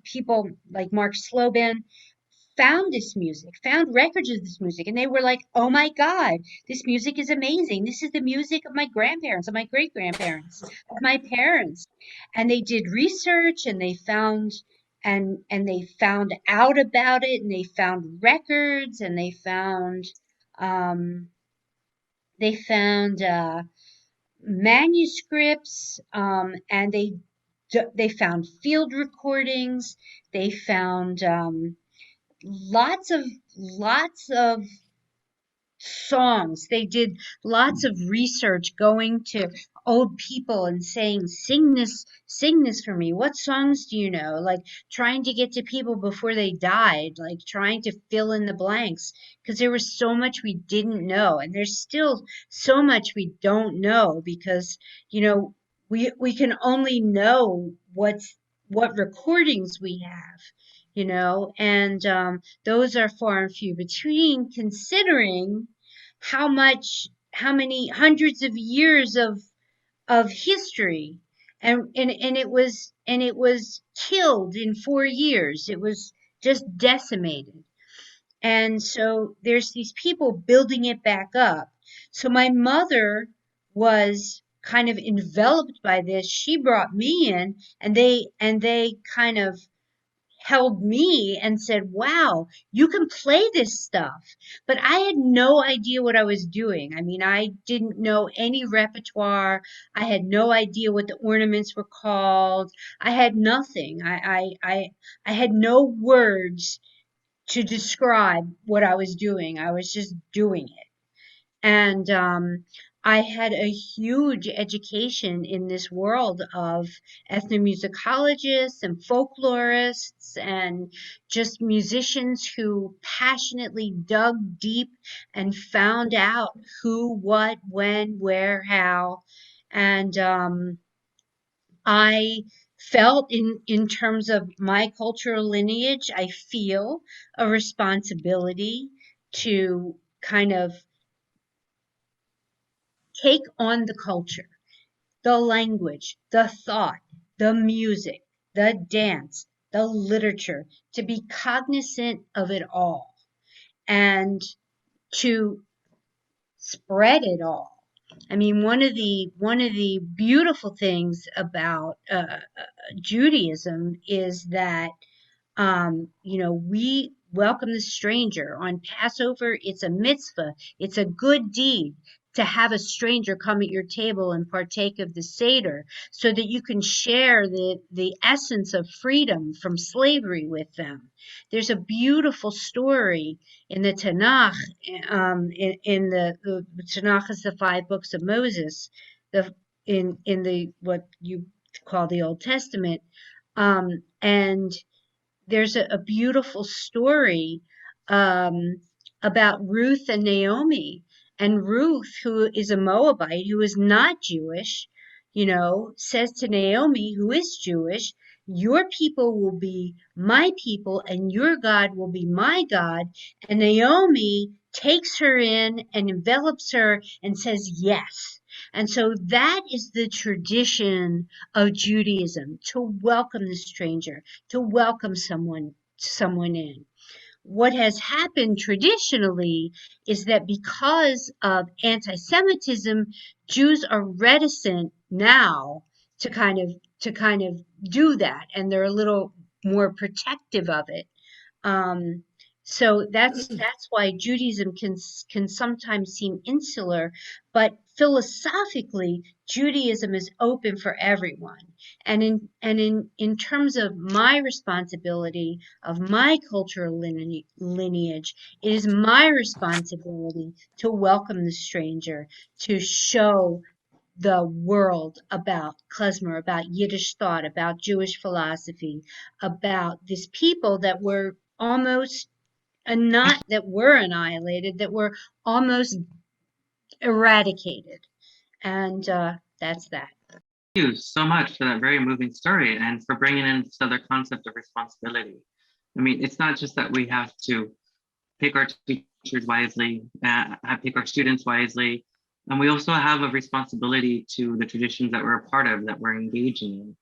people like Mark Slobin found this music, found records of this music, and they were like, oh my God, this music is amazing. This is the music of my grandparents, of my great grandparents, of my parents. And they did research, and they found they found out about it, and they found records, and they found manuscripts, and they found field recordings. They found lots of songs. They did lots of research, going to old people and saying, sing this for me. What songs do you know? Like trying to get to people before they died, like trying to fill in the blanks, because there was so much we didn't know, and there's still so much we don't know, because we can only know what recordings we have, and those are far and few between, considering how many hundreds of years of history, and it was killed in 4 years. It was just decimated. And so there's these people building it back up. So my mother was kind of enveloped by this. She brought me in, and they kind of held me and said, wow, you can play this stuff. But I had no idea what I was doing. I mean, I didn't know any repertoire. I had no idea what the ornaments were called. I had nothing. I had no words to describe what I was doing. I was just doing it. And I had a huge education in this world of ethnomusicologists and folklorists, and just musicians who passionately dug deep and found out who, what, when, where, how. And I felt, in terms of my cultural lineage, I feel a responsibility to kind of take on the culture, the language, the thought, the music, the dance, the literature, to be cognizant of it all, and to spread it all. I mean, one of the beautiful things about Judaism is that we welcome the stranger. On Passover, it's a mitzvah. It's a good deed to have a stranger come at your table and partake of the Seder, so that you can share the essence of freedom from slavery with them. There's a beautiful story in the Tanakh. In the Tanakh is the 5 books of Moses, in the what you call the Old Testament, and there's a beautiful story about Ruth and Naomi. And Ruth, who is a Moabite, who is not Jewish, says to Naomi, who is Jewish, your people will be my people, and your God will be my God. And Naomi takes her in and envelops her and says yes. And so that is the tradition of Judaism, to welcome the stranger, to welcome someone in. What has happened traditionally is that because of anti-Semitism, Jews are reticent now to kind of do that, and they're a little more protective of it. So that's why Judaism can sometimes seem insular, but philosophically, Judaism is open for everyone. And in terms of my responsibility of my cultural lineage, it is my responsibility to welcome the stranger, to show the world about Klezmer, about Yiddish thought, about Jewish philosophy, about these people that were almost not that were annihilated, that were almost eradicated. And that's that. Thank you so much for that very moving story and for bringing in this other concept of responsibility. I mean, it's not just that we have to pick our teachers wisely, pick our students wisely, and we also have a responsibility to the traditions that we're a part of, that we're engaging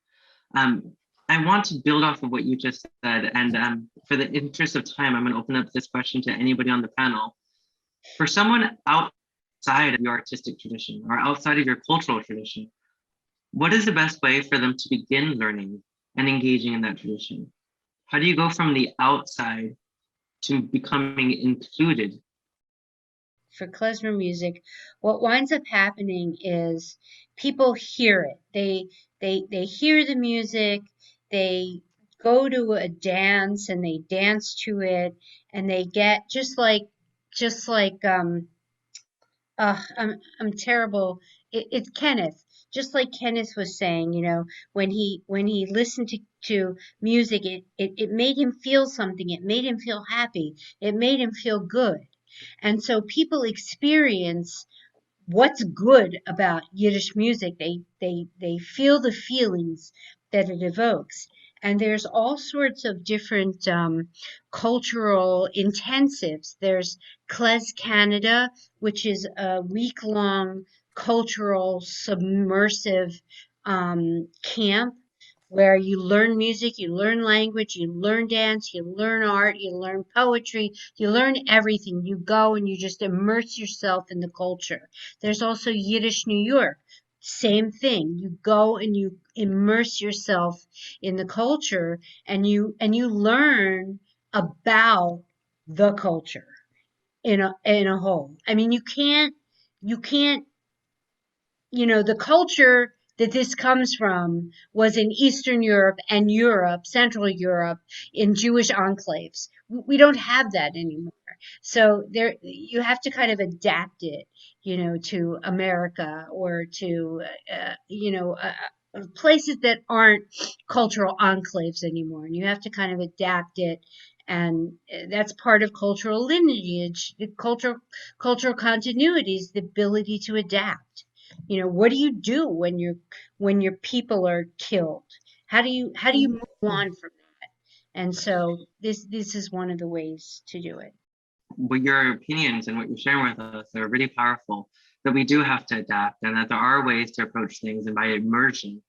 in. I want to build off of what you just said, and for the interest of time, I'm going to open up this question to anybody on the panel. For someone outside of your artistic tradition or outside of your cultural tradition, what is the best way for them to begin learning and engaging in that tradition? How do you go from the outside to becoming included? For klezmer music, what winds up happening is people hear it. They hear the music, they go to a dance and they dance to it, and they get just like I'm terrible. It's Kenneth. Just like Kenneth was saying, when he listened to music, it made him feel something. It made him feel happy. It made him feel good. And so people experience what's good about Yiddish music. They feel the feelings that it evokes. And there's all sorts of different cultural intensives. There's Klez Canada, which is a week-long cultural submersive camp where you learn music, you learn language, you learn dance, you learn art, you learn poetry, you learn everything. You go and you just immerse yourself in the culture. There's also Yiddish New York. Same thing. You go and you immerse yourself in the culture, and you learn about the culture in a whole. I mean, you can't the culture that this comes from was in Eastern Europe and Europe, Central Europe, in Jewish enclaves. We don't have that anymore. So there, you have to kind of adapt it, to America or to, places that aren't cultural enclaves anymore. And you have to kind of adapt it. And that's part of cultural lineage, the cultural continuity is the ability to adapt. What do you do when your people are killed? How do you move on from that? And so this is one of the ways to do it. Well, your opinions and what you're sharing with us are really powerful, that we do have to adapt and that there are ways to approach things, and by immersion.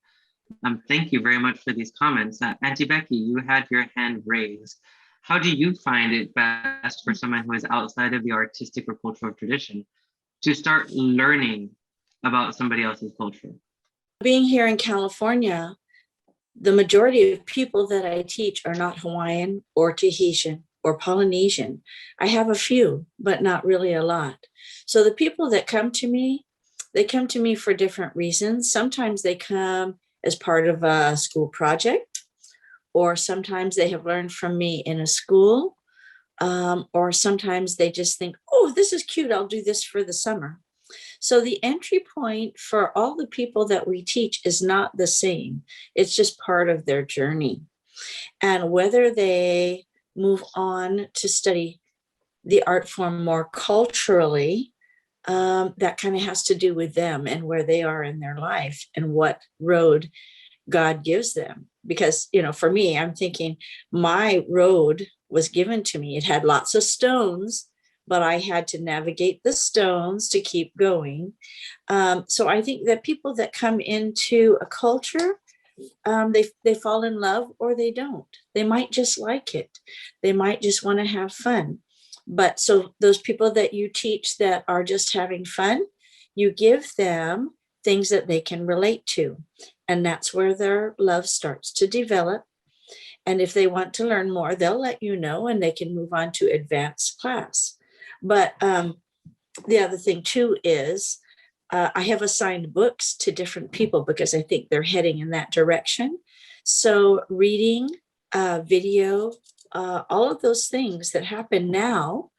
Thank you very much for these comments. Auntie Becky, you had your hand raised. How do you find it best for someone who is outside of the artistic or cultural tradition to start learning about somebody else's culture? Being here in California, the majority of people that I teach are not Hawaiian or Tahitian or Polynesian. I have a few, but not really a lot. So the people that come to me, they come to me for different reasons. Sometimes they come as part of a school project, or sometimes they have learned from me in a school, or sometimes they just think, oh, this is cute, I'll do this for the summer. So the entry point for all the people that we teach is not the same. It's just part of their journey. And whether they move on to study the art form more culturally, that kind of has to do with them and where they are in their life and what road God gives them. Because, for me, I'm thinking my road was given to me. It had lots of stones, but I had to navigate the stones to keep going. So I think that people that come into a culture, they fall in love or they don't. They might just like it. They might just want to have fun. But so those people that you teach that are just having fun, you give them things that they can relate to. And that's where their love starts to develop. And if they want to learn more, they'll let you know and they can move on to advanced class. But the other thing too is I have assigned books to different people because I think they're heading in that direction. So reading, video, all of those things that happen now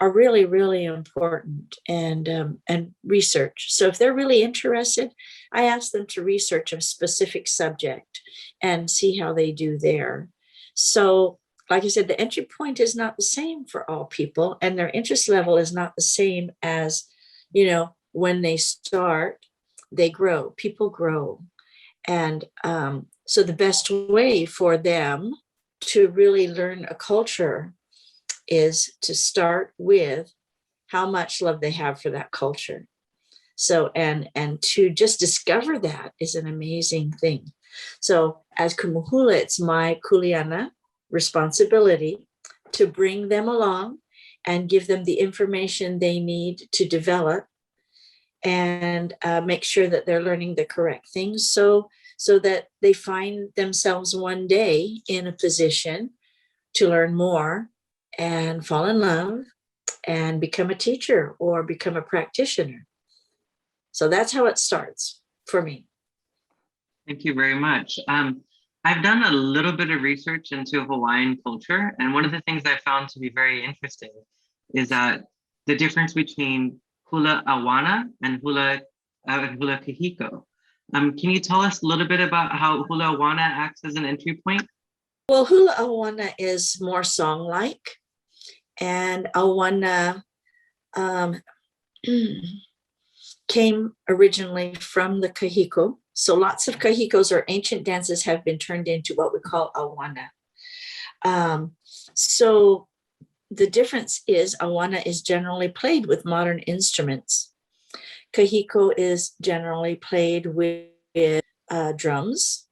are really, really important, and research. So if they're really interested, I ask them to research a specific subject and see how they do there. So like I said, the entry point is not the same for all people, and their interest level is not the same as, you know, when they start, they grow, people grow. And so the best way for them to really learn a culture is to start with how much love they have for that culture. So, and to just discover that is an amazing thing. So as Kumu Hula, it's my kuleana responsibility to bring them along and give them the information they need to develop and make sure that they're learning the correct things so that they find themselves one day in a position to learn more and fall in love and become a teacher or become a practitioner. So that's how it starts for me. Thank you very much. I've done a little bit of research into Hawaiian culture, and one of the things I found to be very interesting is that the difference between hula awana and hula kahiko. Can you tell us a little bit about how hula awana acts as an entry point? Well, hula awana is more song-like, and awana came originally from the kahiko. So lots of kahikos or ancient dances have been turned into what we call awana. So the difference is awana is generally played with modern instruments. Kahiko is generally played with drums,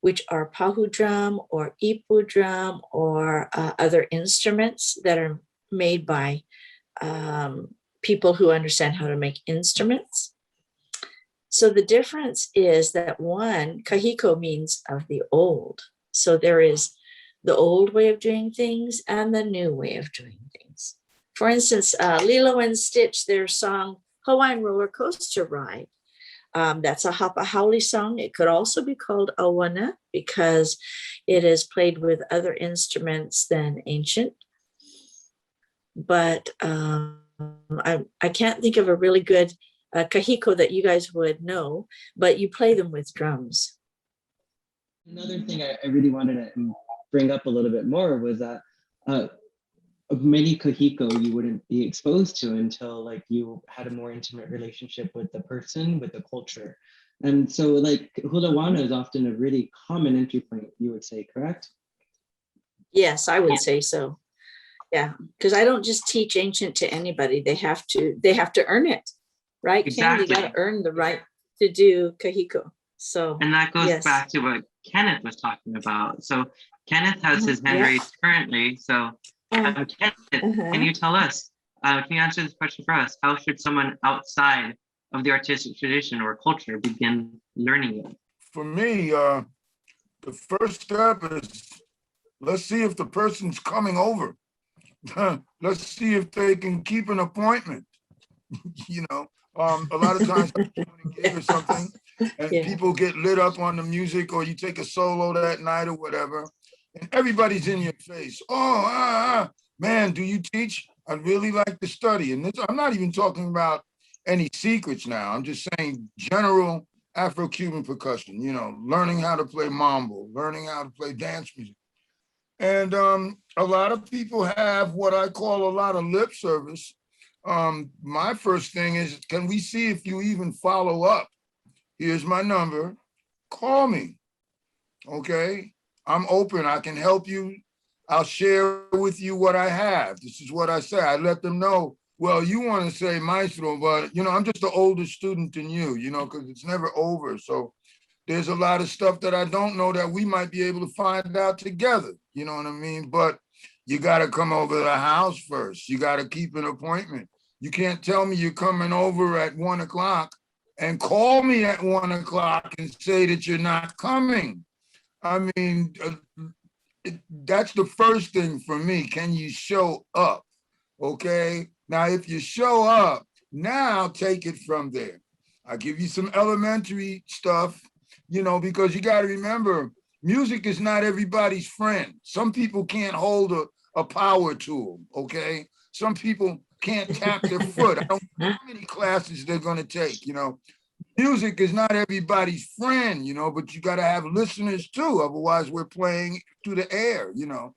which are pahu drum or ipu drum or other instruments that are made by people who understand how to make instruments. So the difference is that one, kahiko means of the old. So there is the old way of doing things and the new way of doing things. For instance, Lilo and Stitch, their song, Hawaiian Roller Coaster Ride. That's a hapahauli song. It could also be called awana because it is played with other instruments than ancient. But I can't think of a really good kahiko that you guys would know, but you play them with drums. Another thing I really wanted to bring up a little bit more was that many kahiko you wouldn't be exposed to until like you had a more intimate relationship with the person, with the culture. And so like hula awana is often a really common entry point, you would say, correct? Yes, I would say so. Yeah, because I don't just teach ancient to anybody. They have to earn it, right? Exactly. Ken, you got to earn the right to do kahiko. So, and that goes yes. back to what Kenneth was talking about. So Kenneth has his hand raised currently. So Kenneth, can you tell us, can you answer this question for us? How should someone outside of the artistic tradition or culture begin learning it? For me, the first step is, let's see if the person's coming over. Let's see if they can keep an appointment. You know, a lot of times I'm doing a gig or something and people get lit up on the music, or you take a solo that night or whatever, and everybody's in your face. Oh, man, do you teach? I'd really like to study. And this, I'm not even talking about any secrets now. I'm just saying general Afro-Cuban percussion, you know, learning how to play mambo, learning how to play dance music. And a lot of people have what I call a lot of lip service. My first thing is, can we see if you even follow up? Here's my number, call me, okay? I'm open, I can help you. I'll share with you what I have. This is what I say. I let them know, well, you want to say maestro, but you know, I'm just an older student than you know, because it's never over. So there's a lot of stuff that I don't know that we might be able to find out together. You know what I mean? But you got to come over to the house first. You got to keep an appointment. You can't tell me you're coming over at 1 o'clock and call me at 1 o'clock and say that you're not coming. I mean, that's the first thing for me. Can you show up? Okay. Now, if you show up, now take it from there. I'll give you some elementary stuff, you know, because you got to remember, music is not everybody's friend. Some people can't hold a power tool, okay? Some people can't tap their foot. I don't know how many classes they're going to take, you know. Music is not everybody's friend, you know, but you got to have listeners too. Otherwise, we're playing through the air, you know.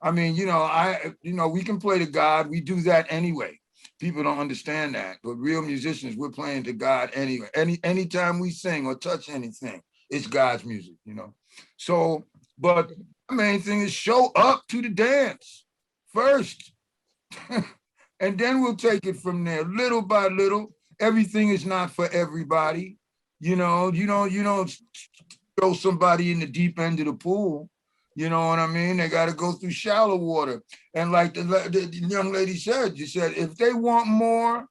I mean, you know, we can play to God. We do that anyway. People don't understand that, but real musicians, we're playing to God anyway. Anytime we sing or touch anything, it's God's music, you know. So, but the main thing is show up to the dance first, and then we'll take it from there, little by little. Everything is not for everybody, you know. You don't throw somebody in the deep end of the pool. You know what I mean? They got to go through shallow water. And like the young lady said, you said, if they want more,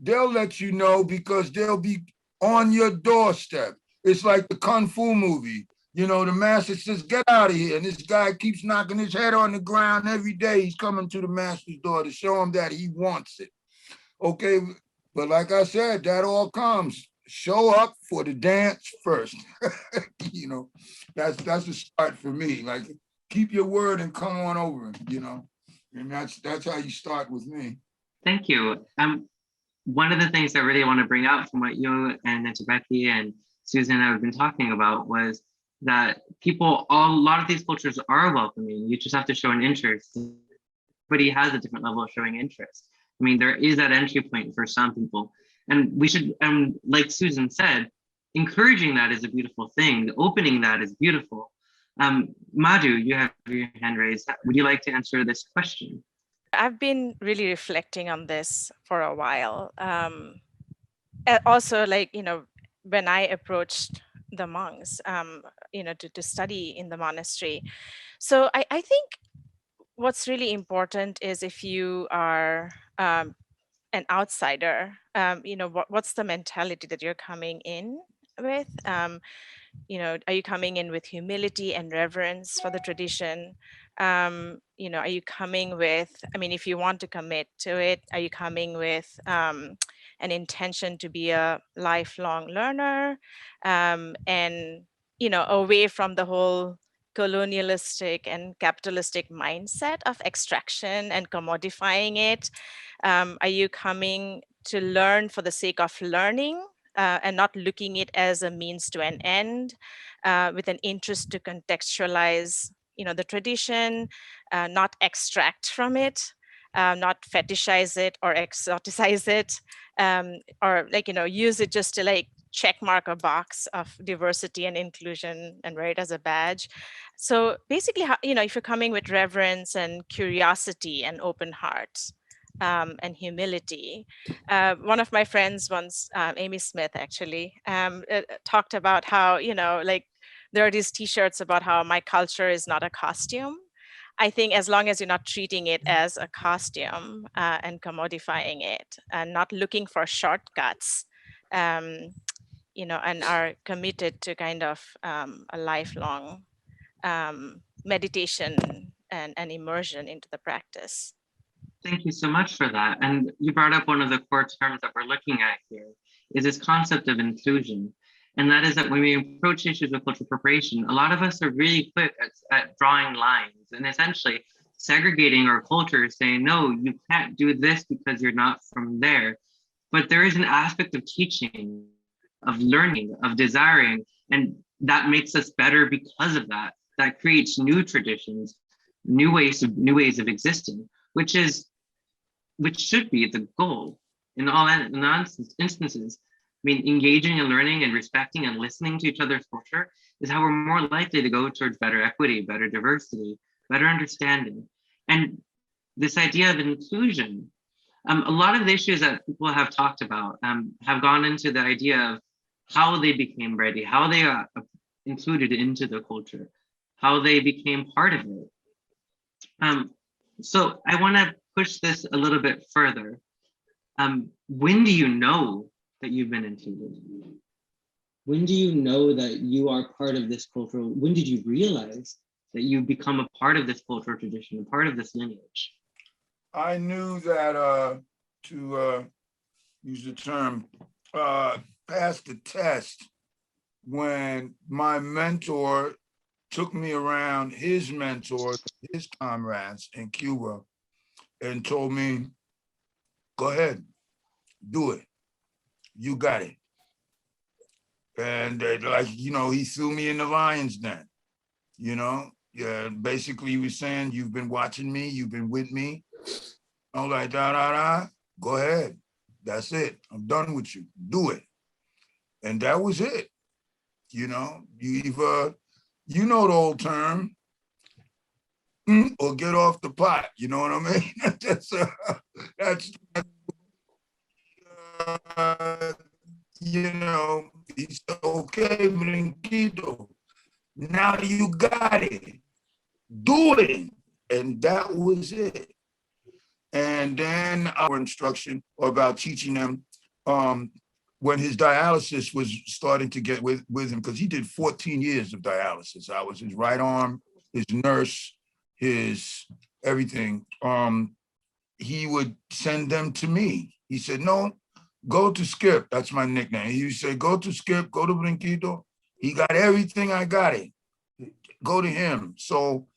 they'll let you know because they'll be on your doorstep. It's like the Kung Fu movie. You know, the master says, get out of here. And this guy keeps knocking his head on the ground every day. He's coming to the master's door to show him that he wants it. Okay, but like I said, that all comes. Show up for the dance first. You know, that's the start for me. Like, keep your word and come on over, you know. And that's how you start with me. Thank you. One of the things I really want to bring up from what you and Becky and Susan have been talking about was that people, a lot of these cultures are welcoming. You just have to show an interest. Everybody has a different level of showing interest. I mean, there is that entry point for some people. And we should, like Susan said, encouraging that is a beautiful thing. Opening that is beautiful. Madhu, you have your hand raised. Would you like to answer this question? I've been really reflecting on this for a while. Also, like, you know, when I approached the monks, you know, to study in the monastery. So I think what's really important is if you are an outsider, you know, what's the mentality that you're coming in with? You know, are you coming in with humility and reverence for the tradition? You know, are you coming with, I mean, if you want to commit to it, are you coming with an intention to be a lifelong learner? And, you know, away from the whole colonialistic and capitalistic mindset of extraction and commodifying it? Are you coming to learn for the sake of learning and not looking it as a means to an end, with an interest to contextualize, you know, the tradition, not extract from it, not fetishize it or exoticize it, or like, you know, use it just to like check mark a box of diversity and inclusion and wear it as a badge. So basically, you know, if you're coming with reverence and curiosity and open heart and humility. One of my friends once, Amy Smith actually, talked about how, you know, like there are these t-shirts about how my culture is not a costume. I think as long as you're not treating it as a costume and commodifying it and not looking for shortcuts, you know, and are committed to kind of a lifelong meditation and immersion into the practice. Thank you so much for that. And you brought up one of the core terms that we're looking at here is this concept of inclusion. And that is that when we approach issues of cultural appropriation, a lot of us are really quick at drawing lines and essentially segregating our culture, saying, no, you can't do this because you're not from there. But there is an aspect of teaching, of learning, of desiring, and that makes us better because of that. That creates new traditions, new ways of existing, which should be the goal in all instances. I mean, engaging and learning and respecting and listening to each other's culture is how we're more likely to go towards better equity, better diversity, better understanding. And this idea of inclusion, a lot of the issues that people have talked about have gone into the idea of how they became ready, how they got included into the culture, how they became part of it. So I want to push this a little bit further. When do you know that you've been intended? When do you know that you are part of this cultural, when did you realize That you become a part of this cultural tradition, a part of this lineage? I knew that to use the term, pass the test when my mentor took me around his mentors, his comrades in Cuba, and told me, go ahead, do it. You got it. And like, you know, he threw me in the lion's den, you know? Yeah, basically he was saying, you've been watching me, you've been with me. I'm like, go ahead. That's it. I'm done with you. Do it. And that was it. You know, you either, you know the old term, or get off the pot. You know what I mean? that's you know, he said, okay, Brinquito, now you got it. Do it. And that was it. And then our instruction about teaching them when his dialysis was starting to get with him, because he did 14 years of dialysis. I was his right arm, his nurse, his everything. He would send them to me. He said, no, go to Skip. That's my nickname. He would say, go to Skip, go to Brinquito. He got everything, I got it. Go to him. So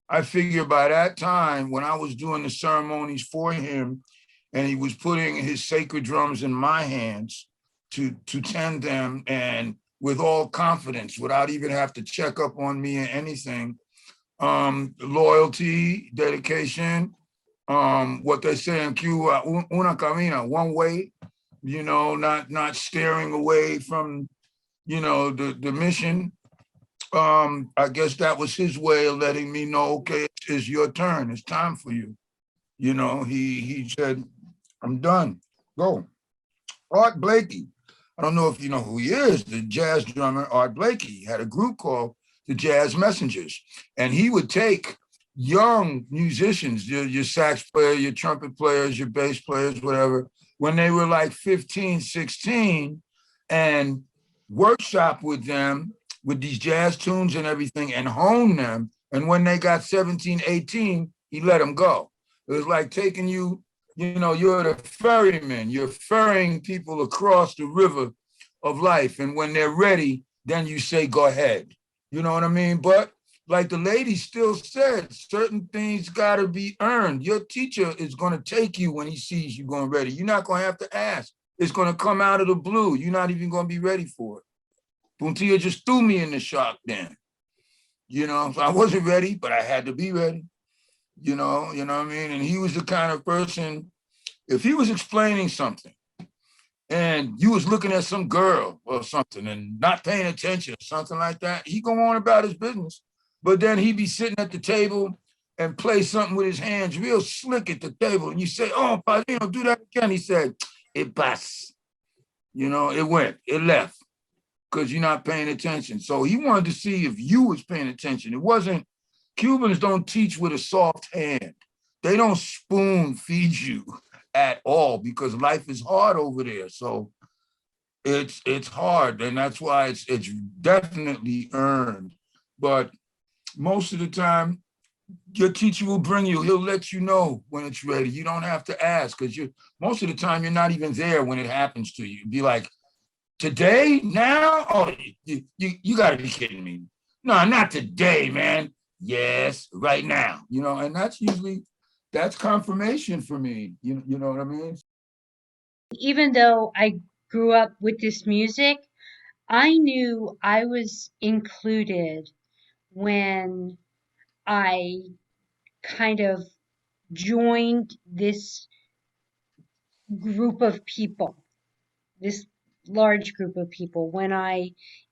I figure by that time, when I was doing the ceremonies for him, and he was putting his sacred drums in my hands to tend them, and with all confidence, without even have to check up on me or anything, loyalty, dedication, what they say in Cuba, una camina, one way, you know, not staring away from, you know, the mission. I guess that was his way of letting me know, okay, it's your turn. It's time for you. You know, he said, I'm done. Go. Art Blakey. I don't know if you know who he is, the jazz drummer, Art Blakey, had a group called the Jazz Messengers. And he would take young musicians, your sax player, your trumpet players, your bass players, whatever, when they were like 15, 16, and workshop with them with these jazz tunes and everything and hone them. And when they got 17, 18, he let them go. It was like taking you, you know, you're the ferryman, you're ferrying people across the river of life. And when they're ready, then you say, go ahead. You know what I mean? But like the lady still said, certain things gotta be earned. Your teacher is gonna take you when he sees you going ready. You're not gonna have to ask. It's gonna come out of the blue. You're not even gonna be ready for it. Puntia just threw me in the shark den. You know, so I wasn't ready, but I had to be ready. You know what I mean? And he was the kind of person, if he was explaining something and you was looking at some girl or something and not paying attention or something like that, he go on about his business. But then he'd be sitting at the table and play something with his hands real slick at the table. And you say, oh, Padrino, do that again. He said, it pass. You know, it went, it left, because you're not paying attention. So he wanted to see if you was paying attention. It wasn't, Cubans don't teach with a soft hand. They don't spoon feed you at all, because life is hard over there. So it's hard, and that's why it's definitely earned. But most of the time, your teacher will bring you, he'll let you know when it's ready. You don't have to ask, because most of the time you're not even there when it happens to you. Be like, today, now? Oh, you gotta be kidding me. No, not today, man. Yes, right now. You know, and that's confirmation for me. You know what I mean? Even though I grew up with this music, I knew I was included when I kind of joined this group of people, this large group of people, when I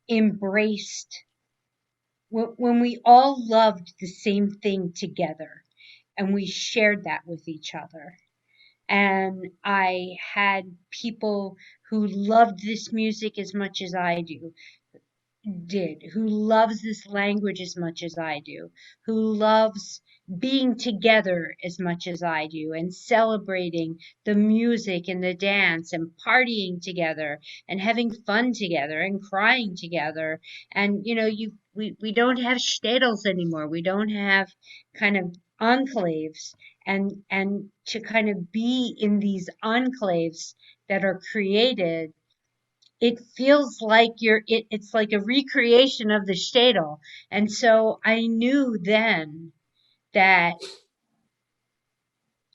embraced, when we all loved the same thing together and we shared that with each other. And I had people who loved this music as much as I did, who loves this language as much as I do, who loves being together as much as I do, and celebrating the music and the dance and partying together and having fun together and crying together. And we don't have shtetls anymore. We don't have kind of enclaves, and to kind of be in these enclaves that are created, it feels like it's like a recreation of the shtetl. And so I knew then that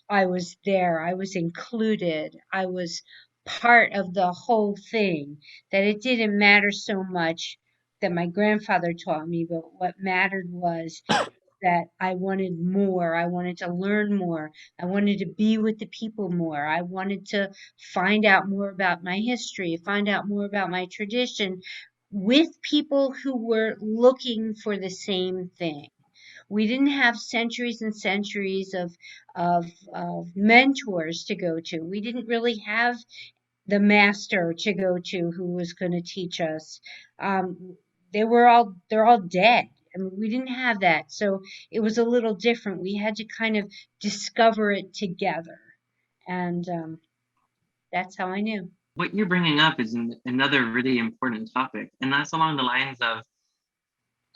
I was there, I was included, I was part of the whole thing, that it didn't matter so much that my grandfather taught me, but what mattered was that I wanted more. I wanted to learn more. I wanted to be with the people more. I wanted to find out more about my history, find out more about my tradition with people who were looking for the same thing. We didn't have centuries and centuries of mentors to go to. We didn't really have the master to go to who was going to teach us. They're all dead. I mean, we didn't have that, so it was a little different. We had to kind of discover it together, and that's how I knew. What you're bringing up is another really important topic, and that's along the lines of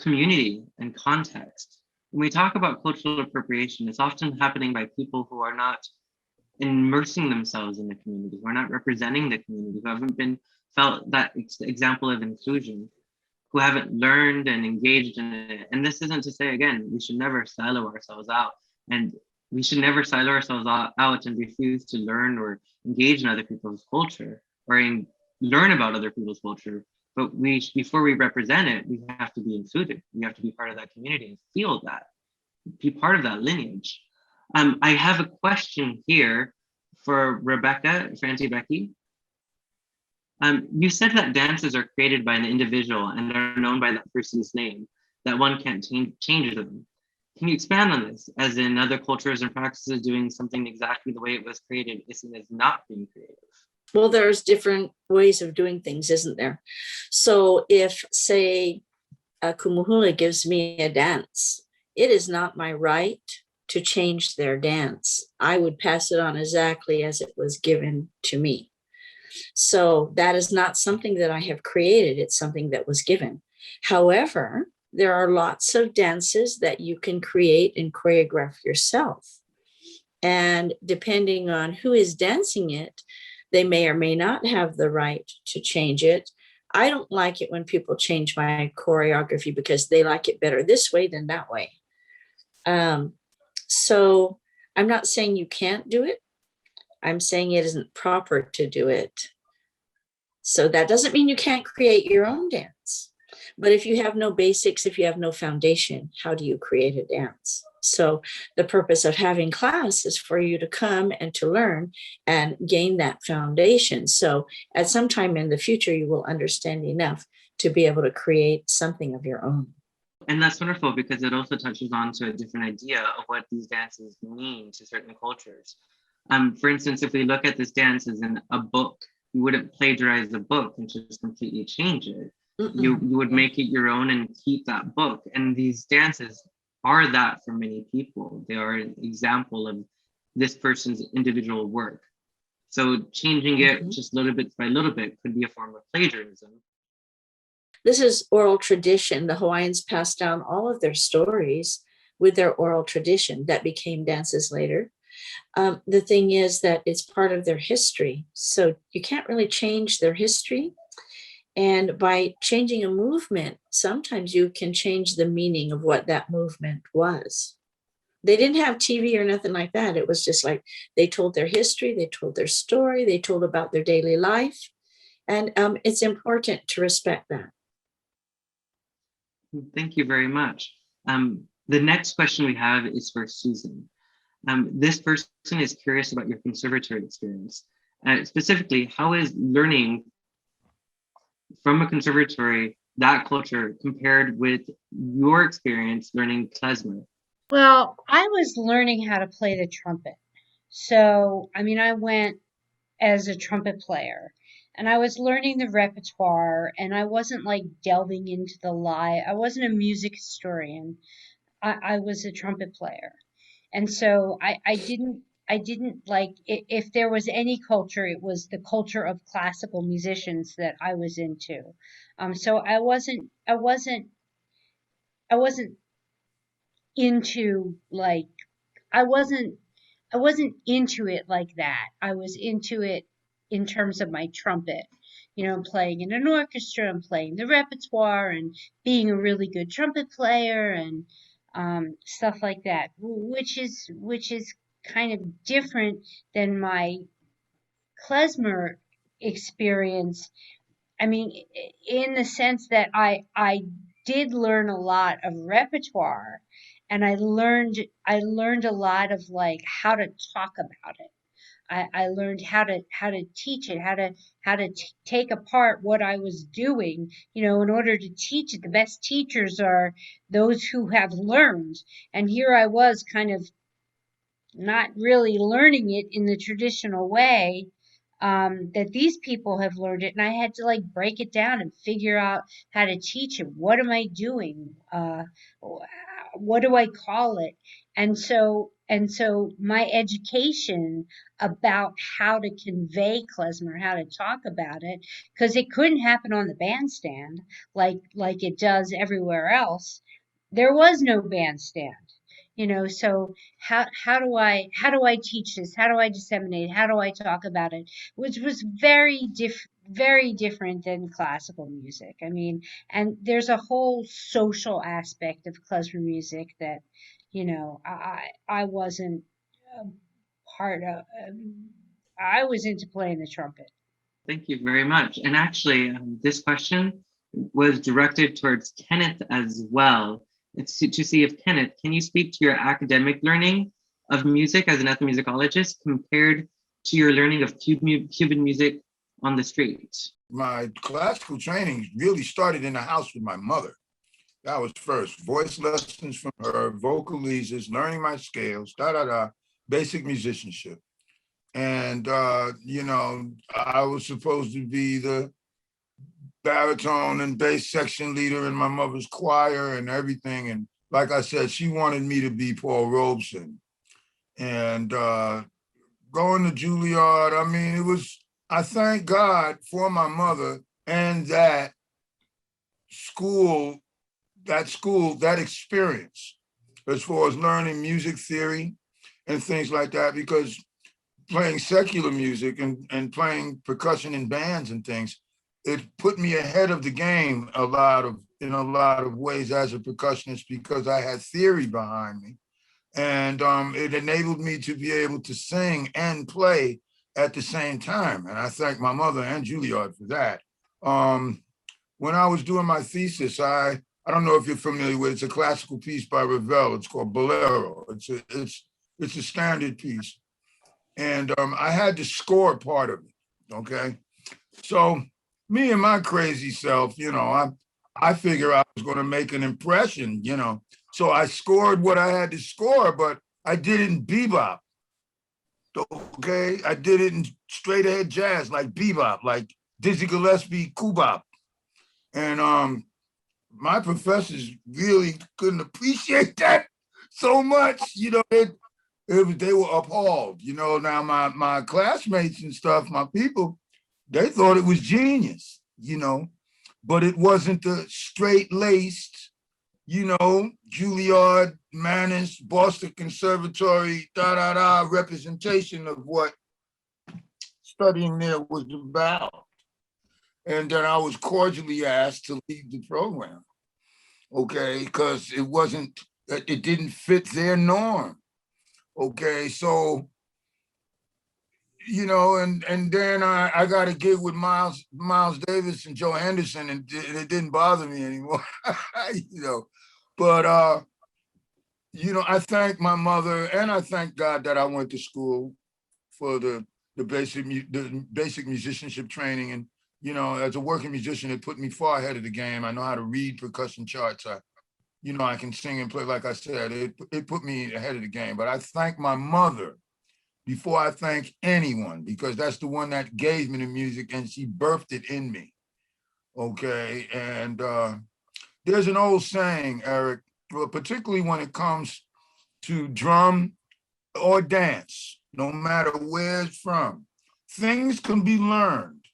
community and context. When we talk about cultural appropriation, it's often happening by people who are not immersing themselves in the community, who are not representing the community, who haven't been felt that example of inclusion, who haven't learned and engaged in it. And this isn't to say, again, we should never silo ourselves out, and we should never silo ourselves out and refuse to learn or engage in other people's culture or learn about other people's culture. But before we represent it, we have to be included. We have to be part of that community and feel that, be part of that lineage. I have a question here for Rebecca, for Auntie Becky. You said that dances are created by an individual and are known by that person's name, that one can't change them. Can you expand on this? As in other cultures and practices, doing something exactly the way it was created is seen as not being creative. Well, there's different ways of doing things, isn't there? So if, say, a Kumu Hula gives me a dance, it is not my right to change their dance. I would pass it on exactly as it was given to me. So that is not something that I have created. It's something that was given. However, there are lots of dances that you can create and choreograph yourself. And depending on who is dancing it, they may or may not have the right to change it. I don't like it when people change my choreography because they like it better this way than that way. So I'm not saying you can't do it. I'm saying it isn't proper to do it. So that doesn't mean you can't create your own dance. But if you have no basics, if you have no foundation, how do you create a dance? So the purpose of having class is for you to come and to learn and gain that foundation. So at some time in the future, you will understand enough to be able to create something of your own. And that's wonderful because it also touches on to a different idea of what these dances mean to certain cultures. For instance, if we look at this dance as in a book, you wouldn't plagiarize the book and just completely change it. You would make it your own and keep that book. And these dances are that for many people. They are an example of this person's individual work. So changing it just little bit by little bit could be a form of plagiarism. This is oral tradition. The Hawaiians passed down all of their stories with their oral tradition that became dances later. The thing is that it's part of their history. So you can't really change their history. And by changing a movement, sometimes you can change the meaning of what that movement was. They didn't have TV or nothing like that. It was just like they told their history, they told their story, they told about their daily life. And it's important to respect that. Thank you very much. The next question we have is for Susan. This person is curious about your conservatory experience. Specifically, how is learning from a conservatory, that culture, compared with your experience learning klezmer? Well, I was learning how to play the trumpet. So, I mean, I went as a trumpet player and I was learning the repertoire, and I wasn't like delving into the lie. I wasn't a music historian. I was a trumpet player. And so I didn't like, if there was any culture, it was the culture of classical musicians that I was into. So I wasn't into like, I wasn't I wasn't into it like that. I was into it in terms of my trumpet, playing in an orchestra and playing the repertoire and being a really good trumpet player and stuff like that, which is kind of different than my klezmer experience. I mean, in the sense that I did learn a lot of repertoire, and I learned a lot of like how to talk about it. I learned how to teach it, how to take apart what I was doing, in order to teach it. The best teachers are those who have learned. And here I was kind of not really learning it in the traditional way that these people have learned it, and I had to like break it down and figure out how to teach it. What am I doing? What do I call it? And so my education about how to convey klezmer, how to talk about it, because it couldn't happen on the bandstand like it does everywhere else. There was no bandstand. So how do I teach this? How do I disseminate it? How do I talk about it? Which was very different than classical music. I mean, and there's a whole social aspect of klezmer music that, I wasn't part of. I was into playing the trumpet. Thank you very much. And actually, this question was directed towards Kenneth as well. It's to see if Kenneth, can you speak to your academic learning of music as an ethnomusicologist compared to your learning of Cuban music on the street? My classical training really started in the house with my mother. That was first. Voice lessons from her, vocalises, learning my scales, basic musicianship. And, I was supposed to be the baritone and bass section leader in my mother's choir and everything. And like I said, she wanted me to be Paul Robeson. And going to Juilliard, I mean, I thank God for my mother and that experience as far as learning music theory and things like that, because playing secular music and playing percussion in bands and things, it put me ahead of the game in a lot of ways as a percussionist, because I had theory behind me. And it enabled me to be able to sing and play at the same time. And I thank my mother and Juilliard for that. When I was doing my thesis, I don't know if you're familiar with it, it's a classical piece by Ravel. It's called Bolero. It's a standard piece. And I had to score part of it, okay? So me and my crazy self, I figure I was gonna make an impression, So I scored what I had to score, but I did it in bebop, okay? I did it in straight ahead jazz, like bebop, like Dizzy Gillespie, kubop. And my professors really couldn't appreciate that so much, they were appalled, Now my classmates and stuff, my people, they thought it was genius, but it wasn't the straight-laced, Juilliard, Manus, Boston Conservatory, representation of what studying there was about. And then I was cordially asked to leave the program, okay, because it didn't fit their norm. Okay, so, and then I got a gig with Miles Davis and Joe Henderson, and it didn't bother me anymore, But, I thank my mother and I thank God that I went to school for the basic musicianship training. And, as a working musician, it put me far ahead of the game. I know how to read percussion charts. I can sing and play, like I said, it put me ahead of the game. But I thank my mother before I thank anyone, because that's the one that gave me the music and she birthed it in me, okay? And there's an old saying, Eric, particularly when it comes to drum or dance, no matter where it's from. Things can be learned.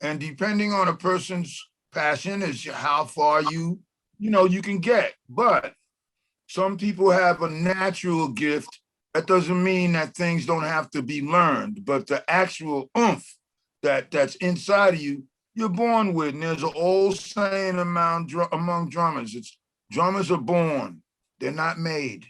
And depending on a person's passion is how far you can get. But some people have a natural gift. That doesn't mean that things don't have to be learned, but the actual oomph that's inside of you, you're born with. And there's an old saying among drummers. It's drummers are born, they're not made.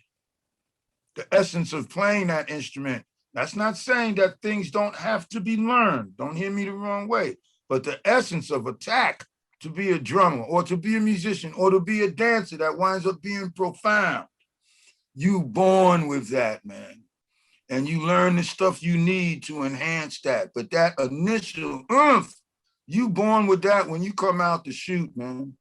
The essence of playing that instrument, that's not saying that things don't have to be learned. Don't hear me the wrong way. But the essence of attack to be a drummer or to be a musician or to be a dancer that winds up being profound. You born with that, man. And you learn the stuff you need to enhance that. But that initial oomph, you born with that when you come out to shoot, man.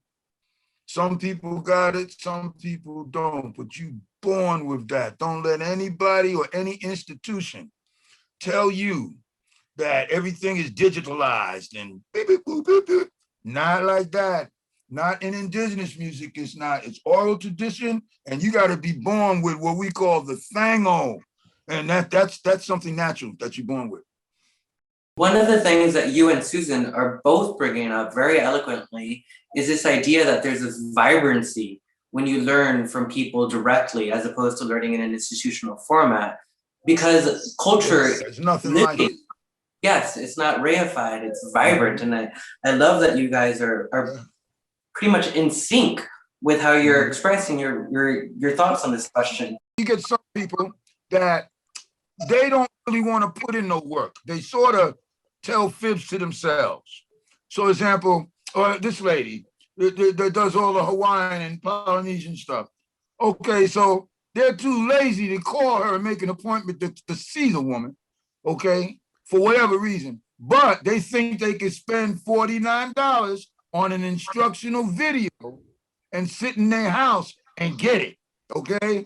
Some people got it, some people don't, but you born with that. Don't let anybody or any institution tell you that everything is digitalized and beep, beep, boop, beep, beep. Not like that. Not in indigenous music, it's not. It's oral tradition, and you got to be born with what we call the thango. And that's something natural that you're born with. One of the things that you and Susan are both bringing up very eloquently is this idea that there's this vibrancy when you learn from people directly as opposed to learning in an institutional format, because culture, there's nothing like it. Yes, it's not reified, it's vibrant. And I love that you guys are pretty much in sync with how you're expressing your thoughts on this question. You get some people that they don't really want to put in no work. They sort of tell fibs to themselves. So example, this lady that does all the Hawaiian and Polynesian stuff. Okay, so they're too lazy to call her and make an appointment to see the woman, okay, for whatever reason. But they think they can spend $49 on an instructional video and sit in their house and get it, okay?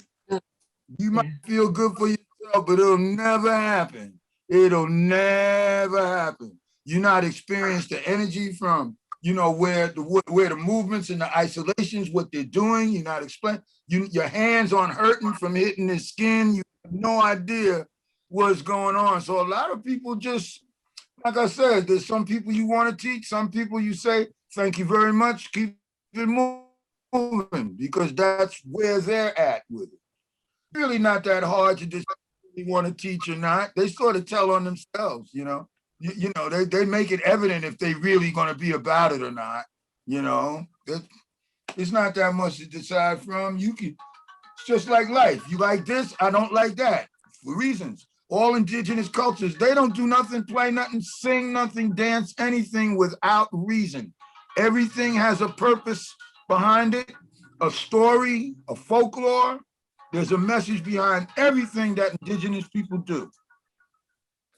You might feel good for yourself, but it'll never happen. It'll never happen. You're not experiencing the energy from, where the movements and the isolations, what they're doing. You're not explaining. Your hands aren't hurting from hitting the skin. You have no idea what's going on. So a lot of people just, like I said, there's some people you want to teach, some people you say, thank you very much, keep it moving, because that's where they're at with it. Really not that hard to just want to teach or not. They sort of tell on themselves, they make it evident if they really going to be about it or not. It's not that much to decide from. It's just like life. You like this, I don't like that, for reasons. All indigenous cultures, they don't do nothing, play nothing, sing nothing, dance anything without reason. Everything has a purpose behind it, a story, a folklore. There's a message behind everything that indigenous people do.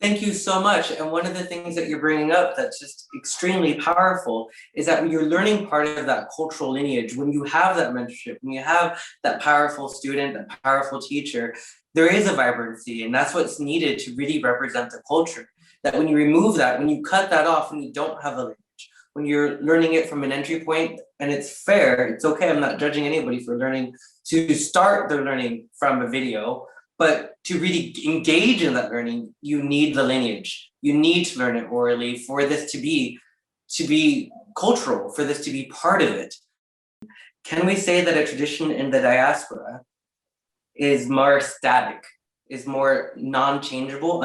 Thank you so much. And one of the things that you're bringing up that's just extremely powerful is that when you're learning part of that cultural lineage, when you have that mentorship, when you have that powerful student, that powerful teacher, there is a vibrancy, and that's what's needed to really represent the culture. That when you remove that, when you cut that off, when you don't have a lineage, when you're learning it from an entry point, and it's fair, it's okay, I'm not judging anybody for learning to start their learning from a video, but to really engage in that learning, you need the lineage. You need to learn it orally for this to be cultural, for this to be part of it. Can we say that a tradition in the diaspora is more static, is more unchangeable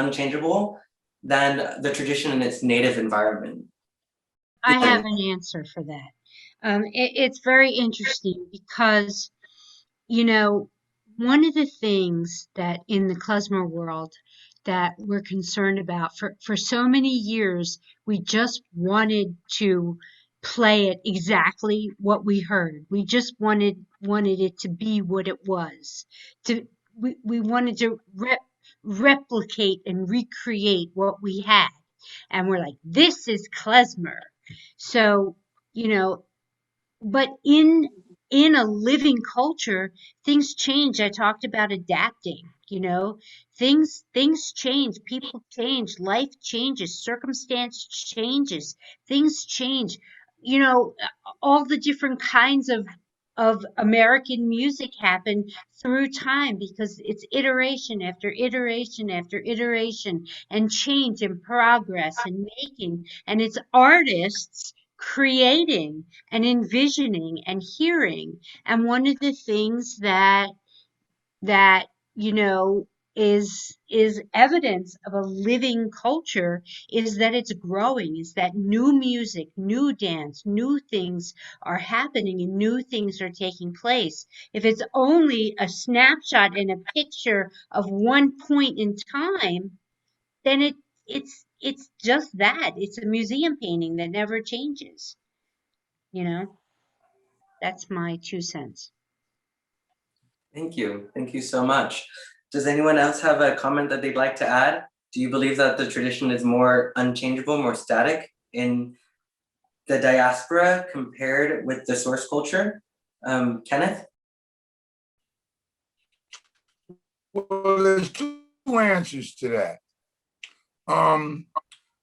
than the tradition in its native environment? I have an answer for that. It's very interesting because, one of the things that in the klezmer world that we're concerned about for so many years, we just wanted to play it exactly what we heard. We just wanted it to be what it was. We wanted to replicate and recreate what we had. And we're like, this is klezmer. So, but in a living culture, things change. I talked about adapting, things change, people change, life changes, circumstance changes, things change, all the different kinds of of American music happen through time, because it's iteration after iteration after iteration, and change and progress and making, and it's artists creating and envisioning and hearing. And one of the things that you know is evidence of a living culture is that it's growing, is that new music, new dance, new things are happening and new things are taking place. If it's only a snapshot and a picture of one point in time, then it's just that, it's a museum painting that never changes. You know, that's my 2 cents. Thank you. Thank you so much. Does anyone else have a comment that they'd like to add? Do you believe that the tradition is more unchangeable, more static in the diaspora compared with the source culture? Kenneth? Well, there's two answers to that.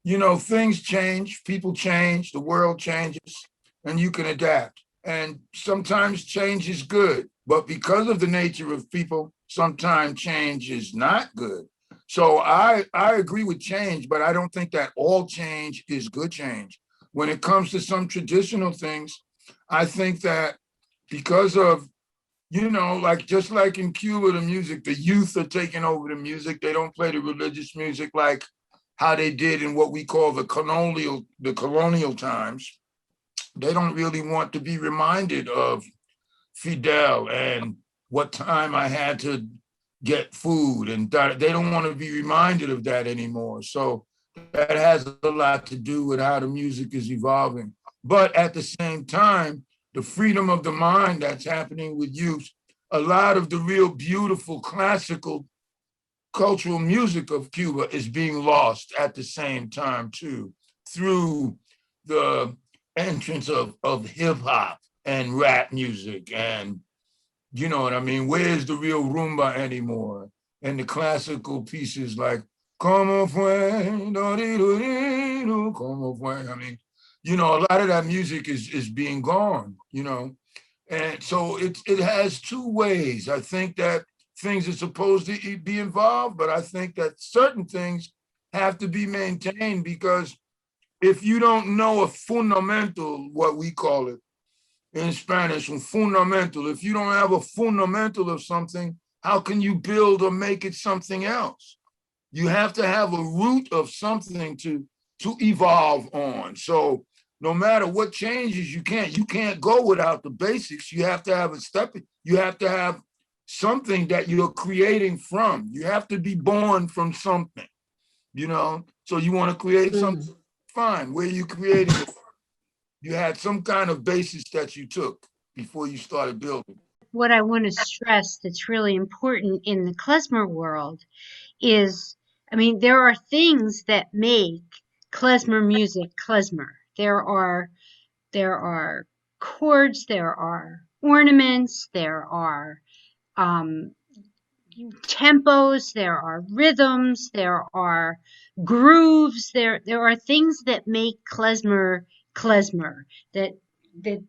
You know, things change, people change, the world changes, and you can adapt. And sometimes change is good, but because of the nature of people, sometimes change is not good. So I agree with change, but I don't think that all change is good change. When it comes to some traditional things, I think that because of, you know, like just like in Cuba, the music, the youth are taking over the music. They don't play the religious music like how they did in what we call the colonial times. They don't really want to be reminded of Fidel and what time I had to get food, and they don't want to be reminded of that anymore. So that has a lot to do with how the music is evolving. But at the same time, the freedom of the mind that's happening with youth, a lot of the real beautiful classical cultural music of Cuba is being lost at the same time too, through the entrance of hip hop and rap music. And you know what I mean? Where's the real rumba anymore? And the classical pieces like Como fue, como fue. I mean, you know, a lot of that music is being gone, you know. And so it has two ways. I think that things are supposed to be involved, but I think that certain things have to be maintained, because if you don't know a fundamental, what we call it in Spanish, un fundamental, if you don't have a fundamental of something, how can you build or make it something else? You have to have a root of something to evolve on. So no matter what changes, you can't go without the basics. You have to have a step. You have to have something that you're creating from. You have to be born from something, you know? So you want to create something, fine. Where you creating it? You had some kind of basis that you took before you started building. What I want to stress that's really important in the klezmer world is, I mean, there are things that make klezmer music klezmer. There are chords, there are ornaments, there are tempos, there are rhythms, there are grooves, there are things that make klezmer klezmer, that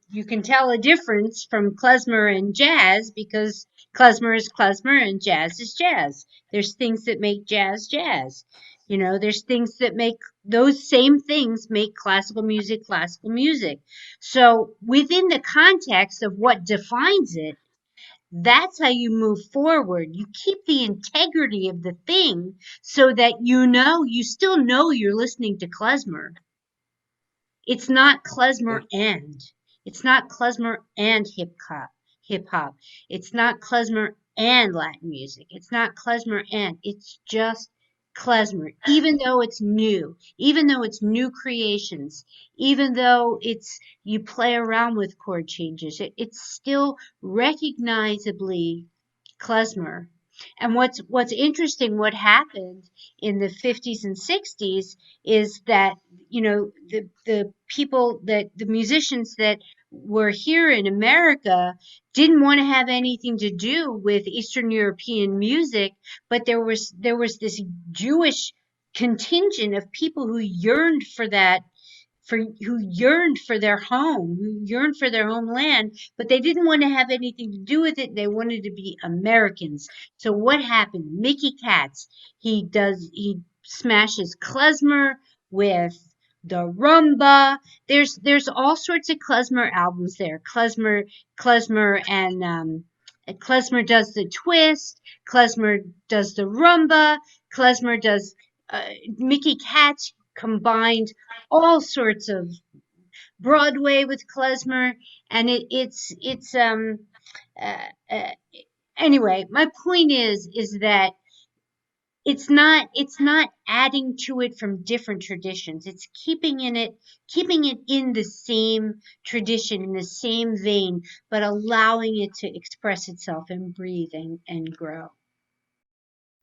you can tell a difference from klezmer and jazz, because klezmer is klezmer and jazz is jazz. There's things that make jazz jazz. You know, there's things that make those same things make classical music classical music. So within the context of what defines it, that's how you move forward. You keep the integrity of the thing so that you still know you're listening to klezmer. It's not klezmer and. It's not klezmer and hip hop. It's not klezmer and Latin music. It's not klezmer and. It's just klezmer. Even though it's new creations, even though you play around with chord changes, it's still recognizably klezmer. And what's interesting, what happened in the 50s and 60s is that, you know, the people, that the musicians that were here in America didn't want to have anything to do with Eastern European music, but there was this Jewish contingent of people who yearned for who yearned for their home, who yearned for their homeland, but they didn't want to have anything to do with it. They wanted to be Americans. So what happened? Mickey Katz, he smashes klezmer with the rumba. There's all sorts of klezmer albums there. Klezmer and Klezmer does the twist. Klezmer does the rumba. Klezmer does Mickey Katz combined all sorts of Broadway with Klezmer, and anyway. My point is that it's not adding to it from different traditions. It's keeping it in the same tradition, in the same vein, but allowing it to express itself and breathe and grow.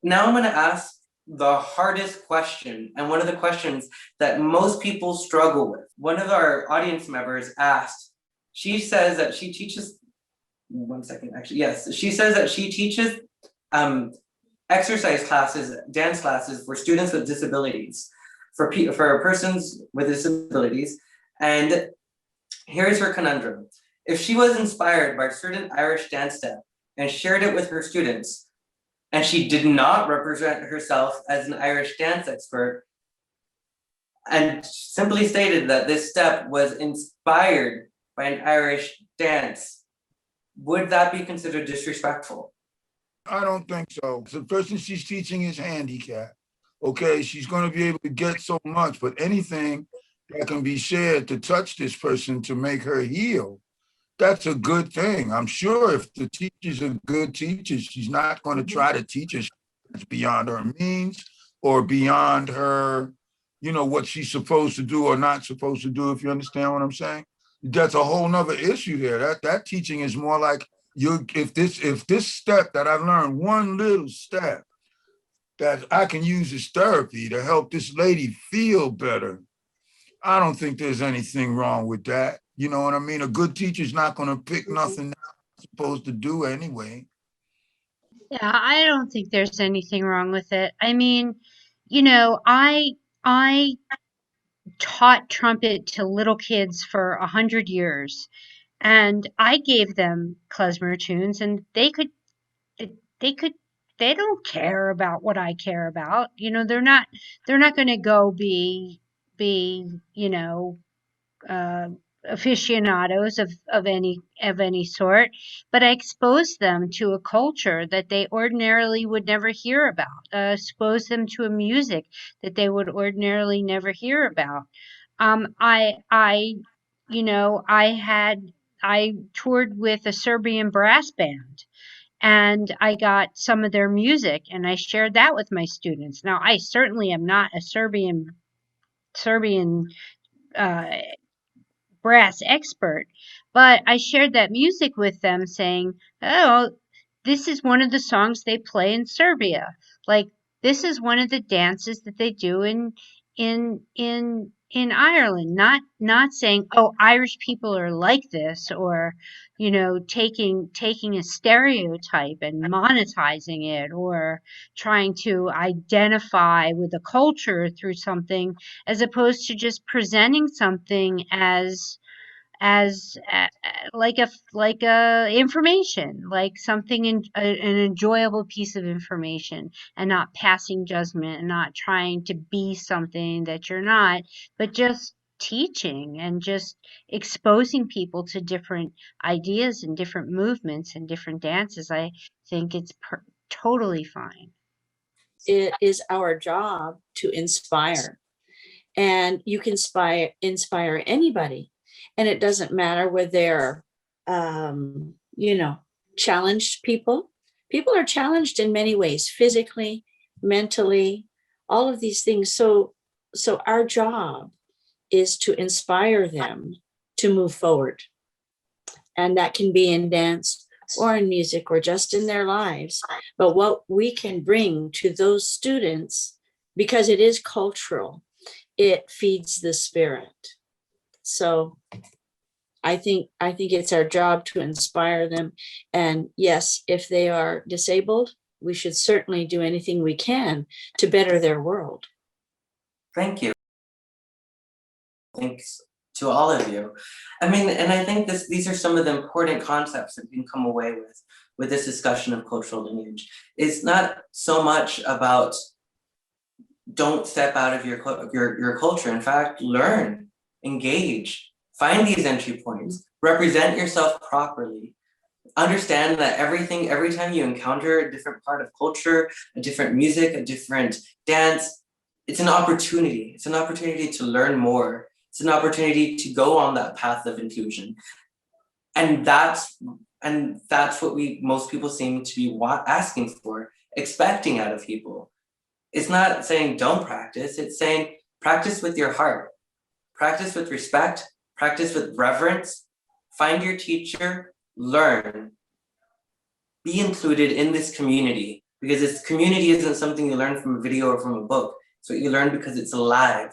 Now I'm going to ask the hardest question, and one of the questions that most people struggle with. One of our audience members asked, she says that she teaches, one second, actually, yes. She says that she teaches exercise classes, dance classes for students with disabilities, for persons with disabilities. And here's her conundrum. If she was inspired by a certain Irish dance step and shared it with her students, and she did not represent herself as an Irish dance expert, and simply stated that this step was inspired by an Irish dance, would that be considered disrespectful? I don't think so. The person she's teaching is handicapped. Okay, she's going to be able to get so much, but anything that can be shared to touch this person to make her heal, that's a good thing. I'm sure if the teacher's a good teacher, she's not going to try to teach us beyond her means or beyond her, what she's supposed to do or not supposed to do, if you understand what I'm saying. That's a whole nother issue there. That teaching is more like, if this step that I learned, one little step that I can use as therapy to help this lady feel better, I don't think there's anything wrong with that. You know what I mean? A good teacher's not going to pick nothing they're supposed to do anyway. Yeah, I don't think there's anything wrong with it. I mean, I taught trumpet to little kids for 100 years, and I gave them klezmer tunes, and they don't care about what I care about. They're not going to go be aficionados of any sort, but I exposed them to a culture that they ordinarily would never hear about. Expose them to a music that they would ordinarily never hear about. I toured with a Serbian brass band, and I got some of their music and I shared that with my students. Now, I certainly am not a Serbian brass expert, but I shared that music with them, saying, "Oh, this is one of the songs they play in Serbia. Like, this is one of the dances that they do in Ireland." Not saying, "Oh, Irish people are like this," or taking a stereotype and monetizing it, or trying to identify with a culture through something, as opposed to just presenting something as like a information, like something an enjoyable piece of information, and not passing judgment, and not trying to be something that you're not, but just teaching and just exposing people to different ideas and different movements and different dances. I think it's totally fine. It is our job to inspire, and you can inspire anybody. And it doesn't matter whether they're, challenged people. People are challenged in many ways, physically, mentally, all of these things. So our job is to inspire them to move forward. And that can be in dance or in music or just in their lives. But what we can bring to those students, because it is cultural, it feeds the spirit. So I think it's our job to inspire them. And yes, if they are disabled, we should certainly do anything we can to better their world. Thank you. Thanks to all of you. I mean, and I think these are some of the important concepts that we can come away with this discussion of cultural lineage. It's not so much about don't step out of your culture. In fact, learn, engage, find these entry points, represent yourself properly. Understand that every time you encounter a different part of culture, a different music, a different dance, it's an opportunity. It's an opportunity to learn more. It's an opportunity to go on that path of inclusion. And that's what most people seem to be asking for, expecting out of people. It's not saying don't practice, it's saying practice with your heart, practice with respect, practice with reverence, find your teacher, learn, be included in this community, because this community isn't something you learn from a video or from a book. It's what you learn because it's alive.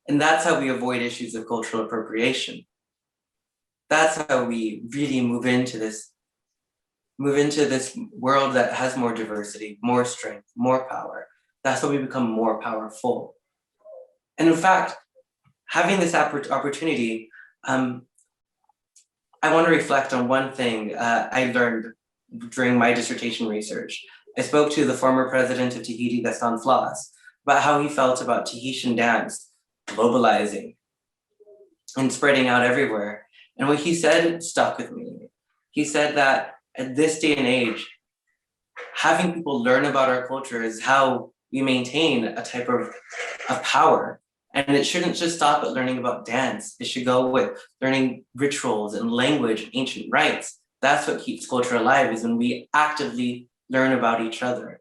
And that's how we avoid issues of cultural appropriation. That's how we really move into this world that has more diversity, more strength, more power. That's how we become more powerful. And in fact, having this opportunity, I want to reflect on one thing I learned during my dissertation research. I spoke to the former president of Tahiti, Gaston Flas, about how he felt about Tahitian dance globalizing and spreading out everywhere. And what he said stuck with me. He said that at this day and age, having people learn about our culture is how we maintain a type of power. And it shouldn't just stop at learning about dance. It should go with learning rituals and language and ancient rites. That's what keeps culture alive, is when we actively learn about each other.